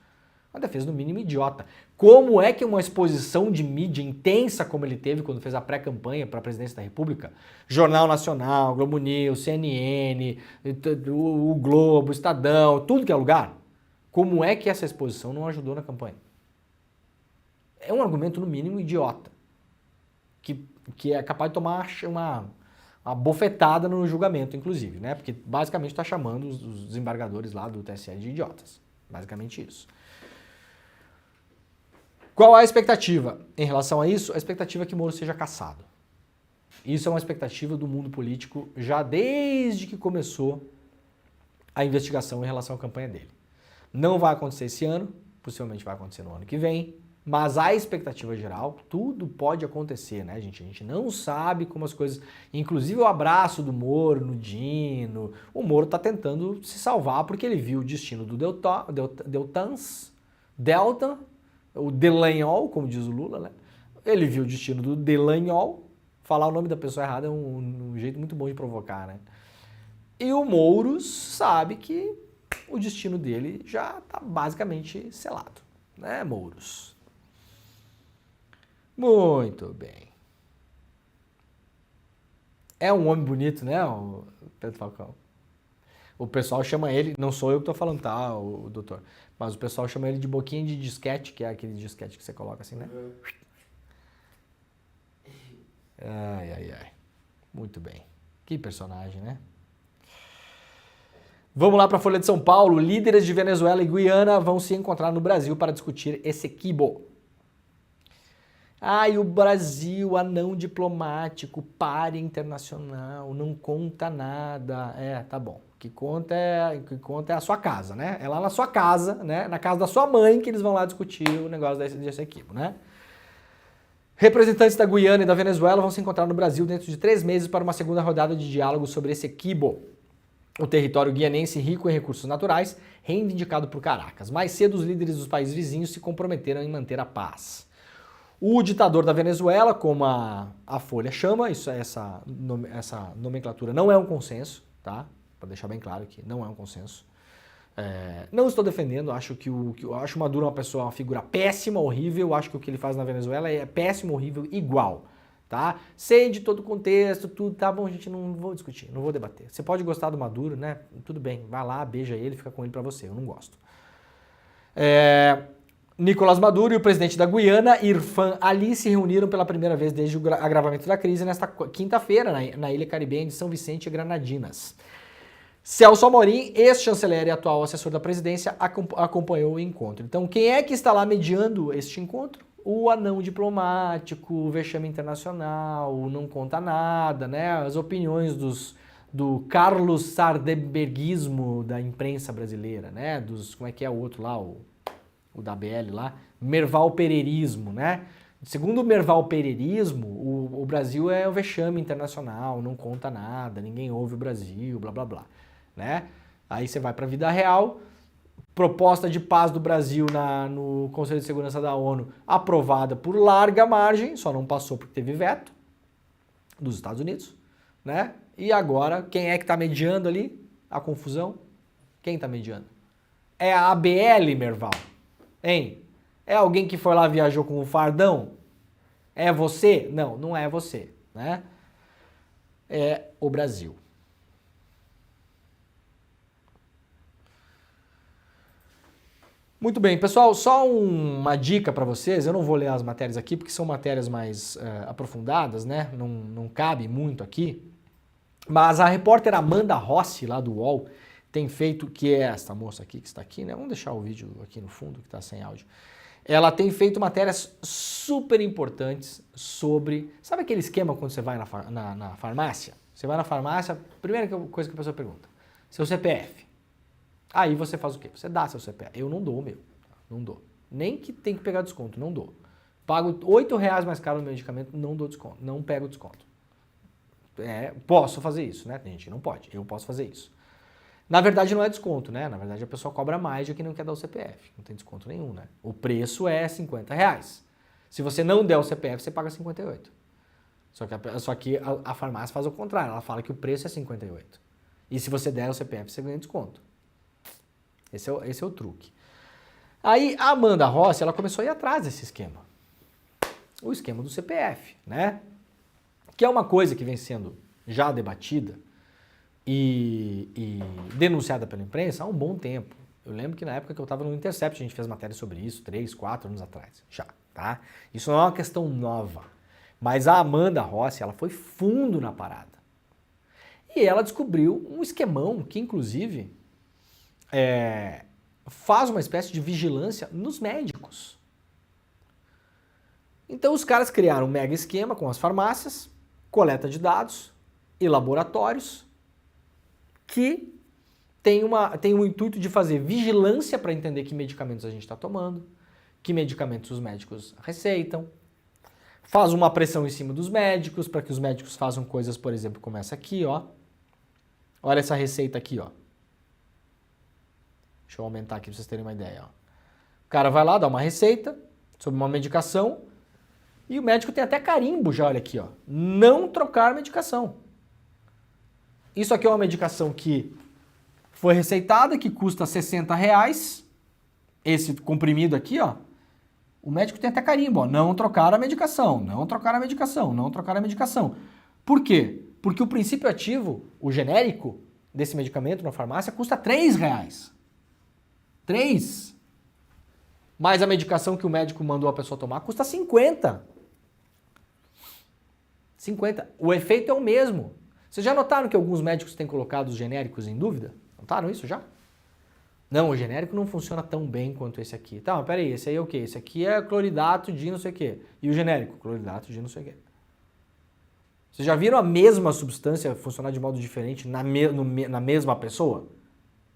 Uma defesa, no mínimo, idiota. Como é que uma exposição de mídia intensa como ele teve quando fez a pré-campanha para a presidência da República, Jornal Nacional, Globo News, CNN, o Globo, o Estadão, tudo que é lugar, como é que essa exposição não ajudou na campanha? É um argumento, no mínimo, idiota, que é capaz de tomar uma bofetada no julgamento, inclusive, né? Porque basicamente está chamando os desembargadores lá do TSE de idiotas. Basicamente isso. Qual a expectativa em relação a isso? A expectativa é que Moro seja cassado. Isso é uma expectativa do mundo político já desde que começou a investigação em relação à campanha dele. Não vai acontecer esse ano, possivelmente vai acontecer no ano que vem, mas a expectativa geral, tudo pode acontecer, né, gente? A gente não sabe como as coisas... Inclusive o abraço do Moro no Dino, o Moro tá tentando se salvar porque ele viu o destino do Deltan, o Delanhol, como diz o Lula, né? Ele viu o destino do Delanhol. Falar o nome da pessoa errada é um jeito muito bom de provocar, né? E o Mouros sabe que o destino dele já está basicamente selado, né, Mouros? Muito bem. É um homem bonito, né, o Pedro Falcão? O pessoal chama ele, não sou eu que estou falando, tá, o doutor, mas o pessoal chama ele de boquinha de disquete, que é aquele disquete que você coloca assim, né? Ai, ai, ai. Muito bem. Que personagem, né? Vamos lá para a Folha de São Paulo. Líderes de Venezuela e Guiana vão se encontrar no Brasil para discutir Essequibo. E o Brasil, anão diplomático, pare internacional, não conta nada. Tá bom. O que conta é a sua casa, né? É lá na sua casa, né? Na casa da sua mãe que eles vão lá discutir o negócio de Essequibo, né? Representantes da Guiana e da Venezuela vão se encontrar no Brasil dentro de 3 meses para uma segunda rodada de diálogo sobre Essequibo, o território guianense rico em recursos naturais, reivindicado por Caracas. Mais cedo, os líderes dos países vizinhos se comprometeram em manter a paz. O ditador da Venezuela, como a Folha chama, essa nomenclatura não é um consenso, tá? Para deixar bem claro que não é um consenso. Não estou defendendo, acho acho Maduro uma figura péssima, horrível, acho que o que ele faz na Venezuela é péssimo, horrível, igual, tá? Sei de todo o contexto, tudo, tá bom, gente, não vou discutir, não vou debater. Você pode gostar do Maduro, né? Tudo bem, vai lá, beija ele, fica com ele pra você, eu não gosto. Nicolás Maduro e o presidente da Guiana, Irfan Ali, se reuniram pela primeira vez desde o agravamento da crise nesta quinta-feira na ilha caribenha de São Vicente e Granadinas. Celso Amorim, ex-chanceler e atual assessor da presidência, acompanhou o encontro. Então, quem é que está lá mediando este encontro? O anão diplomático, o vexame internacional, o não conta nada, né? As opiniões do Carlos Sardenbergismo da imprensa brasileira, né? Como é que é o outro lá, o da BL lá? Merval Pereirismo, né? Segundo o Merval Pereirismo, o Brasil é o vexame internacional, não conta nada, ninguém ouve o Brasil, blá blá blá. Né? Aí você vai para a vida real, proposta de paz do Brasil no Conselho de Segurança da ONU aprovada por larga margem, só não passou porque teve veto dos Estados Unidos, né? E agora, quem é que está mediando ali a confusão? Quem está mediando? É a ABL, Merval, hein? É alguém que foi lá, viajou com o fardão? É você? Não, não é você, né? É o Brasil. Muito bem, pessoal, só uma dica para vocês, eu não vou ler as matérias aqui porque são matérias mais aprofundadas, né? Não cabe muito aqui, Mas a repórter Amanda Rossi, lá do UOL, tem feito, que é esta moça aqui que está aqui, né? Vamos deixar o vídeo aqui no fundo, que está sem áudio. Ela tem feito matérias super importantes sobre... Sabe aquele esquema quando você vai na farmácia? Você vai na farmácia, primeira coisa que a pessoa pergunta, seu CPF. Aí você faz o quê? Você dá seu CPF. Eu não dou o meu. Não dou. Nem que tem que pegar desconto, não dou. Pago R$8 mais caro no medicamento, não dou desconto. Não pego desconto. Posso fazer isso, né? Tem gente que não pode. Eu posso fazer isso. Na verdade não é desconto, né? Na verdade a pessoa cobra mais de quem não quer dar o CPF. Não tem desconto nenhum, né? O preço é R$50. Se você não der o CPF, você paga 58. Só que a farmácia faz o contrário. Ela fala que o preço é 58. E se você der o CPF, você ganha desconto. Esse é o truque. Aí a Amanda Rossi, ela começou a ir atrás desse esquema. O esquema do CPF, né? Que é uma coisa que vem sendo já debatida e denunciada pela imprensa há um bom tempo. Eu lembro que na época que eu estava no Intercept, a gente fez matéria sobre isso, 3, 4 anos atrás, já, tá? Isso não é uma questão nova. Mas a Amanda Rossi, ela foi fundo na parada. E ela descobriu um esquemão que, inclusive, faz uma espécie de vigilância nos médicos. Então os caras criaram um mega esquema com as farmácias, coleta de dados e laboratórios que tem o intuito de fazer vigilância para entender que medicamentos a gente está tomando, que medicamentos os médicos receitam, faz uma pressão em cima dos médicos para que os médicos façam coisas, por exemplo, como essa aqui, ó. Olha essa receita aqui, ó. Deixa eu aumentar aqui para vocês terem uma ideia, ó. O cara vai lá, dá uma receita sobre uma medicação e o médico tem até carimbo já, olha aqui, ó. Não trocar medicação. Isso aqui é uma medicação que foi receitada, que custa R$60. Esse comprimido aqui, ó. O médico tem até carimbo, ó. Não trocar a medicação, não trocar a medicação, não trocar a medicação. Por quê? Porque o princípio ativo, o genérico desse medicamento na farmácia, custa R$3. 3. Mas a medicação que o médico mandou a pessoa tomar custa 50. 50. O efeito é o mesmo. Vocês já notaram que alguns médicos têm colocado os genéricos em dúvida? Notaram isso já? Não, o genérico não funciona tão bem quanto esse aqui. Tá, mas peraí, esse aí é o quê? Esse aqui é cloridato de não sei o quê. E o genérico? Cloridato de não sei o quê. Vocês já viram a mesma substância funcionar de modo diferente na mesma pessoa?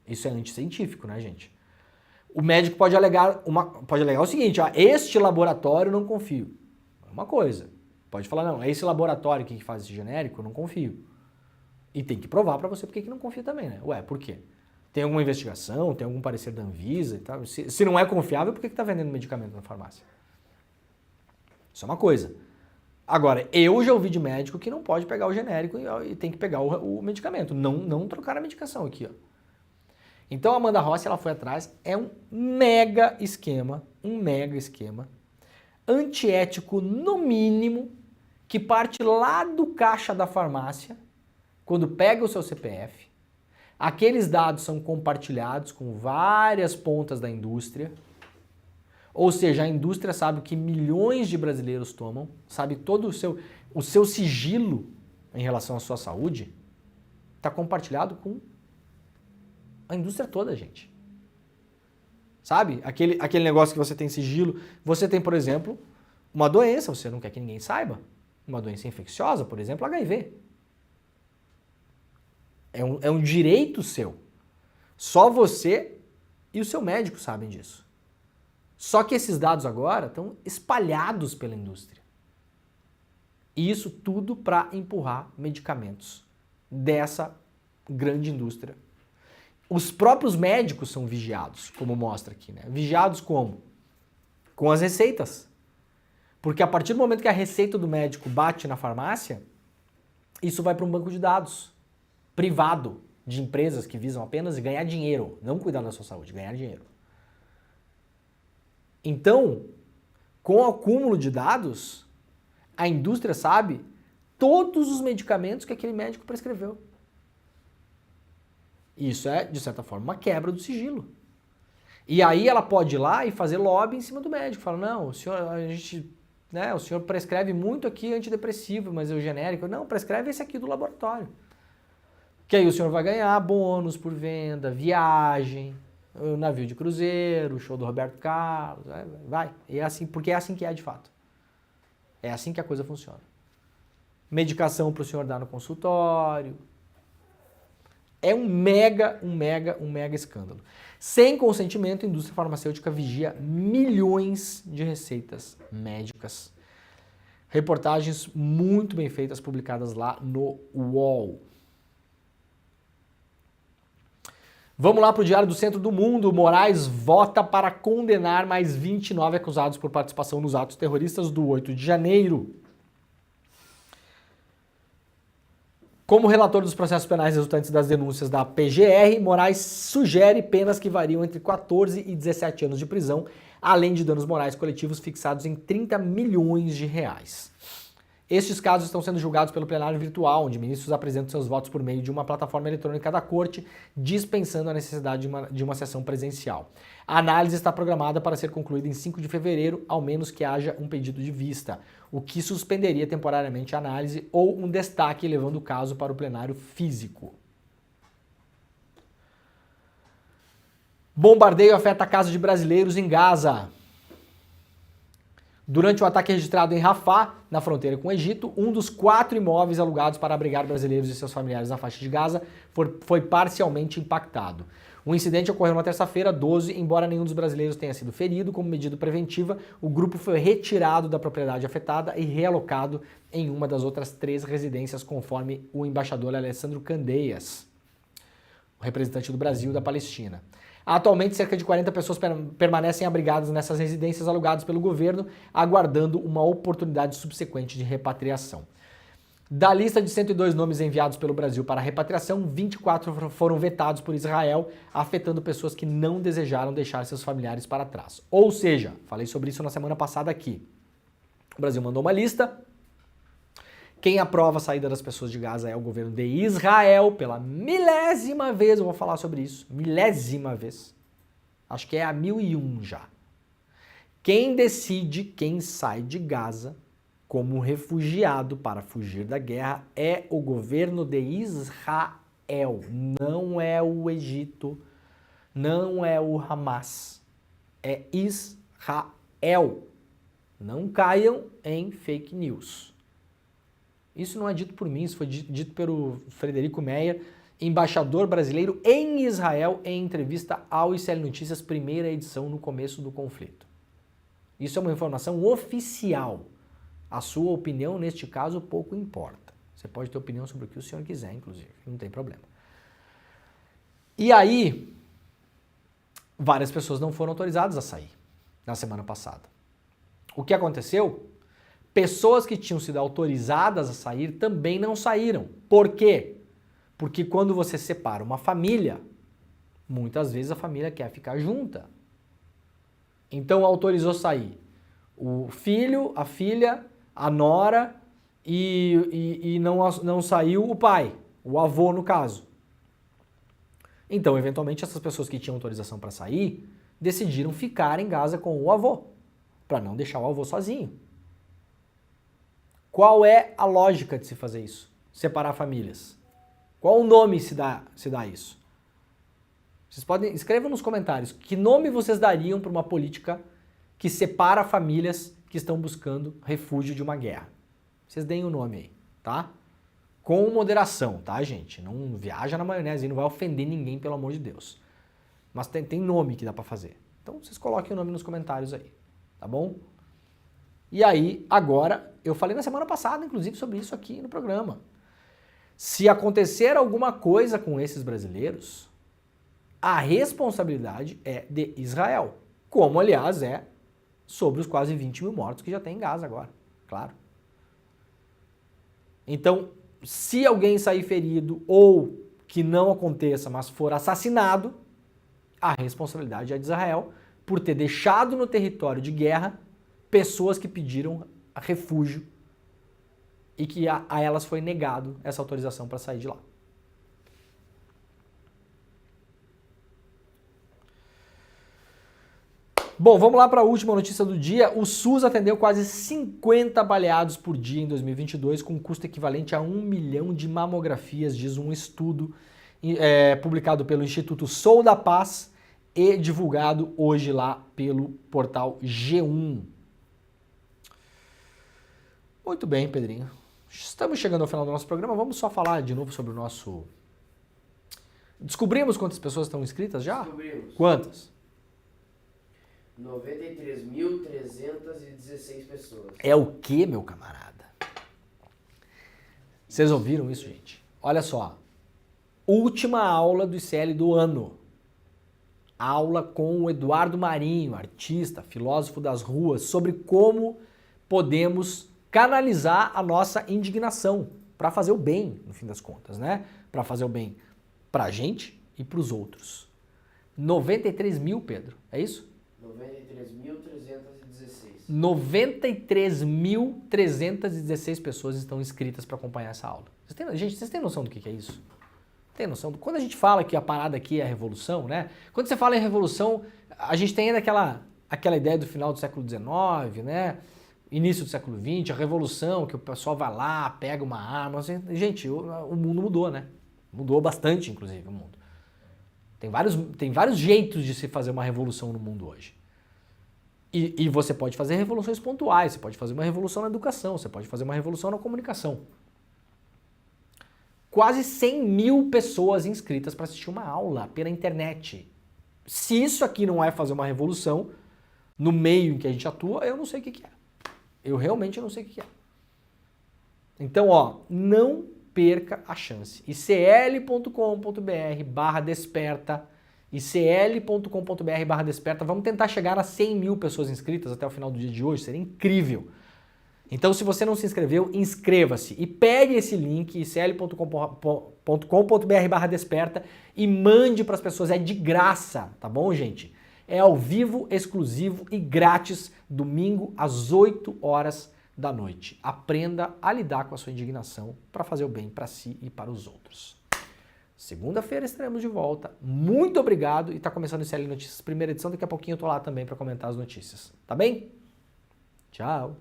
Isso é anticientífico, né, gente? O médico pode alegar o seguinte, ó, este laboratório eu não confio. É uma coisa. Pode falar, não, é esse laboratório que faz esse genérico, eu não confio. E tem que provar pra você porque que não confia também, né? Ué, por quê? Tem alguma investigação, tem algum parecer da Anvisa e tal? Se não é confiável, por que tá vendendo medicamento na farmácia? Isso é uma coisa. Agora, eu já ouvi de médico que não pode pegar o genérico e tem que pegar o medicamento. Não trocar a medicação aqui, ó. Então a Amanda Rossi, ela foi atrás, é um mega esquema, antiético no mínimo, que parte lá do caixa da farmácia, quando pega o seu CPF, aqueles dados são compartilhados com várias pontas da indústria, ou seja, a indústria sabe o que milhões de brasileiros tomam, sabe todo o seu sigilo em relação à sua saúde, está compartilhado com a indústria toda, gente. Sabe? Aquele negócio que você tem sigilo. Você tem, por exemplo, uma doença, você não quer que ninguém saiba. Uma doença infecciosa, por exemplo, HIV. É um direito seu. Só você e o seu médico sabem disso. Só que esses dados agora estão espalhados pela indústria. E isso tudo para empurrar medicamentos dessa grande indústria. Os próprios médicos são vigiados, como mostra aqui, né? Vigiados como? Com as receitas. Porque a partir do momento que a receita do médico bate na farmácia, isso vai para um banco de dados privado de empresas que visam apenas ganhar dinheiro, não cuidar da sua saúde, ganhar dinheiro. Então, com o acúmulo de dados, a indústria sabe todos os medicamentos que aquele médico prescreveu. Isso é, de certa forma, uma quebra do sigilo. E aí ela pode ir lá e fazer lobby em cima do médico. Fala, não, o senhor prescreve muito aqui antidepressivo, mas é o genérico. Não, prescreve esse aqui do laboratório. Que aí o senhor vai ganhar bônus por venda, viagem, o navio de cruzeiro, o show do Roberto Carlos, vai. E é assim, porque é assim que é de fato. É assim que a coisa funciona. Medicação para o senhor dar no consultório. É um mega escândalo. Sem consentimento, a indústria farmacêutica vigia milhões de receitas médicas. Reportagens muito bem feitas, publicadas lá no UOL. Vamos lá para o Diário do Centro do Mundo. Moraes vota para condenar mais 29 acusados por participação nos atos terroristas do 8 de janeiro. Como relator dos processos penais resultantes das denúncias da PGR, Moraes sugere penas que variam entre 14 e 17 anos de prisão, além de danos morais coletivos fixados em 30 milhões de reais. Estes casos estão sendo julgados pelo plenário virtual, onde ministros apresentam seus votos por meio de uma plataforma eletrônica da Corte, dispensando a necessidade de uma sessão presencial. A análise está programada para ser concluída em 5 de fevereiro, ao menos que haja um pedido de vista, o que suspenderia temporariamente a análise ou um destaque levando o caso para o plenário físico. Bombardeio afeta a casa de brasileiros em Gaza. Durante o ataque registrado em Rafah, na fronteira com o Egito, um dos 4 imóveis alugados para abrigar brasileiros e seus familiares na faixa de Gaza foi parcialmente impactado. O incidente ocorreu na terça-feira, 12, embora nenhum dos brasileiros tenha sido ferido. Como medida preventiva, o grupo foi retirado da propriedade afetada e realocado em uma das outras 3 residências, conforme o embaixador Alessandro Candeias, o representante do Brasil da Palestina. Atualmente, cerca de 40 pessoas permanecem abrigadas nessas residências alugadas pelo governo, aguardando uma oportunidade subsequente de repatriação. Da lista de 102 nomes enviados pelo Brasil para repatriação, 24 foram vetados por Israel, afetando pessoas que não desejaram deixar seus familiares para trás. Ou seja, falei sobre isso na semana passada aqui. O Brasil mandou uma lista. Quem aprova a saída das pessoas de Gaza é o governo de Israel, pela milésima vez, eu vou falar sobre isso, milésima vez. Acho que é a 1001 já. Quem decide quem sai de Gaza como refugiado para fugir da guerra é o governo de Israel, não é o Egito, não é o Hamas, é Israel. Não caiam em fake news. Isso não é dito por mim, isso foi dito pelo Frederico Meyer, embaixador brasileiro em Israel, em entrevista ao ICL Notícias, primeira edição, no começo do conflito. Isso é uma informação oficial. A sua opinião, neste caso, pouco importa. Você pode ter opinião sobre o que o senhor quiser, inclusive, não tem problema. E aí, várias pessoas não foram autorizadas a sair na semana passada. O que aconteceu? Pessoas que tinham sido autorizadas a sair também não saíram. Por quê? Porque quando você separa uma família, muitas vezes a família quer ficar junta. Então autorizou sair o filho, a filha, a nora e não saiu o pai, o avô no caso. Então, eventualmente, essas pessoas que tinham autorização para sair decidiram ficar em Gaza com o avô, para não deixar o avô sozinho. Qual é a lógica de se fazer isso? Separar famílias. Qual o nome se dá isso? Vocês podem, escrevam nos comentários, que nome vocês dariam para uma política que separa famílias que estão buscando refúgio de uma guerra? Vocês deem o nome aí, tá? Com moderação, tá, gente? Não viaja na maionese e não vai ofender ninguém, pelo amor de Deus. Mas tem nome que dá para fazer. Então vocês coloquem o nome nos comentários aí, tá bom? E aí, agora, eu falei na semana passada, inclusive, sobre isso aqui no programa. Se acontecer alguma coisa com esses brasileiros, a responsabilidade é de Israel. Como, aliás, é sobre os quase 20 mil mortos que já tem em Gaza agora, claro. Então, se alguém sair ferido ou que não aconteça, mas for assassinado, a responsabilidade é de Israel por ter deixado no território de guerra pessoas que pediram refúgio e que a elas foi negado essa autorização para sair de lá. Bom, vamos lá para a última notícia do dia. O SUS atendeu quase 50 baleados por dia em 2022, com um custo equivalente a 1 milhão de mamografias, diz um estudo publicado pelo Instituto Sou da Paz e divulgado hoje lá pelo portal G1. Muito bem, Pedrinho. Estamos chegando ao final do nosso programa. Vamos só falar de novo sobre o nosso... Descobrimos quantas pessoas estão inscritas já? Descobrimos. Quantas? 93.316 pessoas. É o que, meu camarada? Vocês ouviram isso, gente? Olha só. Última aula do ICL do ano. Aula com o Eduardo Marinho, artista, filósofo das ruas, sobre como podemos canalizar a nossa indignação para fazer o bem, no fim das contas, né? Para fazer o bem pra gente e pros outros. 93 mil, Pedro, é isso? 93.316. 93.316 pessoas estão inscritas para acompanhar essa aula. Gente, vocês têm noção do que é isso? Tem noção? Quando a gente fala que a parada aqui é a revolução, né? Quando você fala em revolução, a gente tem ainda aquela ideia do final do século XIX, né? Início do século XX, a revolução, que o pessoal vai lá, pega uma arma. Gente, o mundo mudou, né? Mudou bastante, inclusive, o mundo. Tem vários jeitos de se fazer uma revolução no mundo hoje. E você pode fazer revoluções pontuais, você pode fazer uma revolução na educação, você pode fazer uma revolução na comunicação. Quase 100 mil pessoas inscritas para assistir uma aula pela internet. Se isso aqui não é fazer uma revolução no meio em que a gente atua, eu não sei o que é. Eu realmente não sei o que é. Então, ó, não perca a chance. icl.com.br/desperta, icl.com.br/desperta. Vamos tentar chegar a 100 mil pessoas inscritas até o final do dia de hoje, seria incrível. Então, se você não se inscreveu, inscreva-se e pegue esse link, icl.com.br/desperta e mande para as pessoas, é de graça, tá bom, gente? É ao vivo, exclusivo e grátis, domingo às 8 horas da noite. Aprenda a lidar com a sua indignação para fazer o bem para si e para os outros. Segunda-feira estaremos de volta. Muito obrigado e tá começando o ICL Notícias, primeira edição. Daqui a pouquinho eu tô lá também para comentar as notícias. Tá bem? Tchau.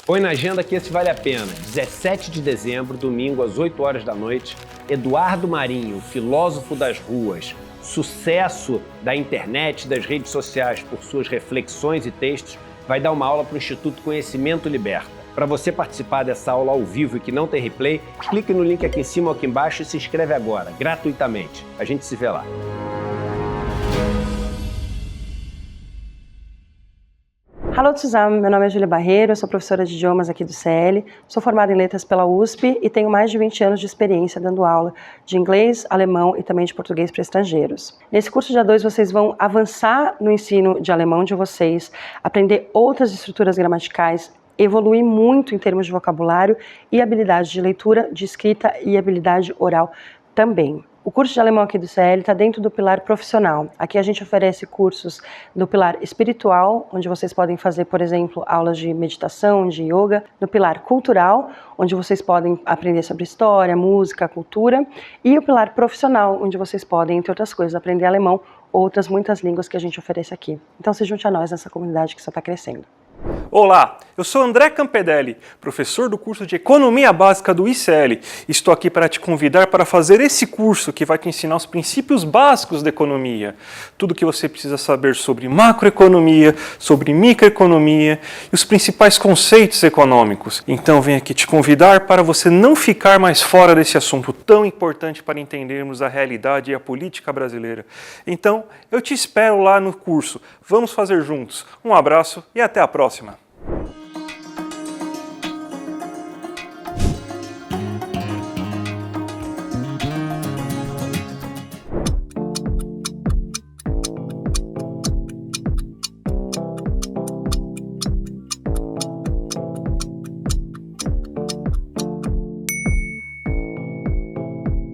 Põe na agenda que esse vale a pena. 17 de dezembro, domingo às 8 horas da noite, Eduardo Marinho, filósofo das ruas, sucesso da internet, das redes sociais por suas reflexões e textos, vai dar uma aula para o Instituto Conhecimento Liberta. Para você participar dessa aula ao vivo e que não tem replay, clique no link aqui em cima ou aqui embaixo e se inscreve agora, gratuitamente. A gente se vê lá. Hallo zusammen, meu nome é Júlia Barreiro, eu sou professora de idiomas aqui do CL, sou formada em letras pela USP e tenho mais de 20 anos de experiência dando aula de inglês, alemão e também de português para estrangeiros. Nesse curso de A2 vocês vão avançar no ensino de alemão de vocês, aprender outras estruturas gramaticais, evoluir muito em termos de vocabulário e habilidade de leitura, de escrita e habilidade oral também. O curso de alemão aqui do CL está dentro do pilar profissional. Aqui a gente oferece cursos do pilar espiritual, onde vocês podem fazer, por exemplo, aulas de meditação, de yoga. No pilar cultural, onde vocês podem aprender sobre história, música, cultura. E o pilar profissional, onde vocês podem, entre outras coisas, aprender alemão ou outras muitas línguas que a gente oferece aqui. Então se junte a nós nessa comunidade que só está crescendo. Olá, eu sou André Campedelli, professor do curso de Economia Básica do ICL. Estou aqui para te convidar para fazer esse curso que vai te ensinar os princípios básicos da economia. Tudo o que você precisa saber sobre macroeconomia, sobre microeconomia e os principais conceitos econômicos. Então venho aqui te convidar para você não ficar mais fora desse assunto tão importante para entendermos a realidade e a política brasileira. Então eu te espero lá no curso. Vamos fazer juntos. Um abraço e até a próxima.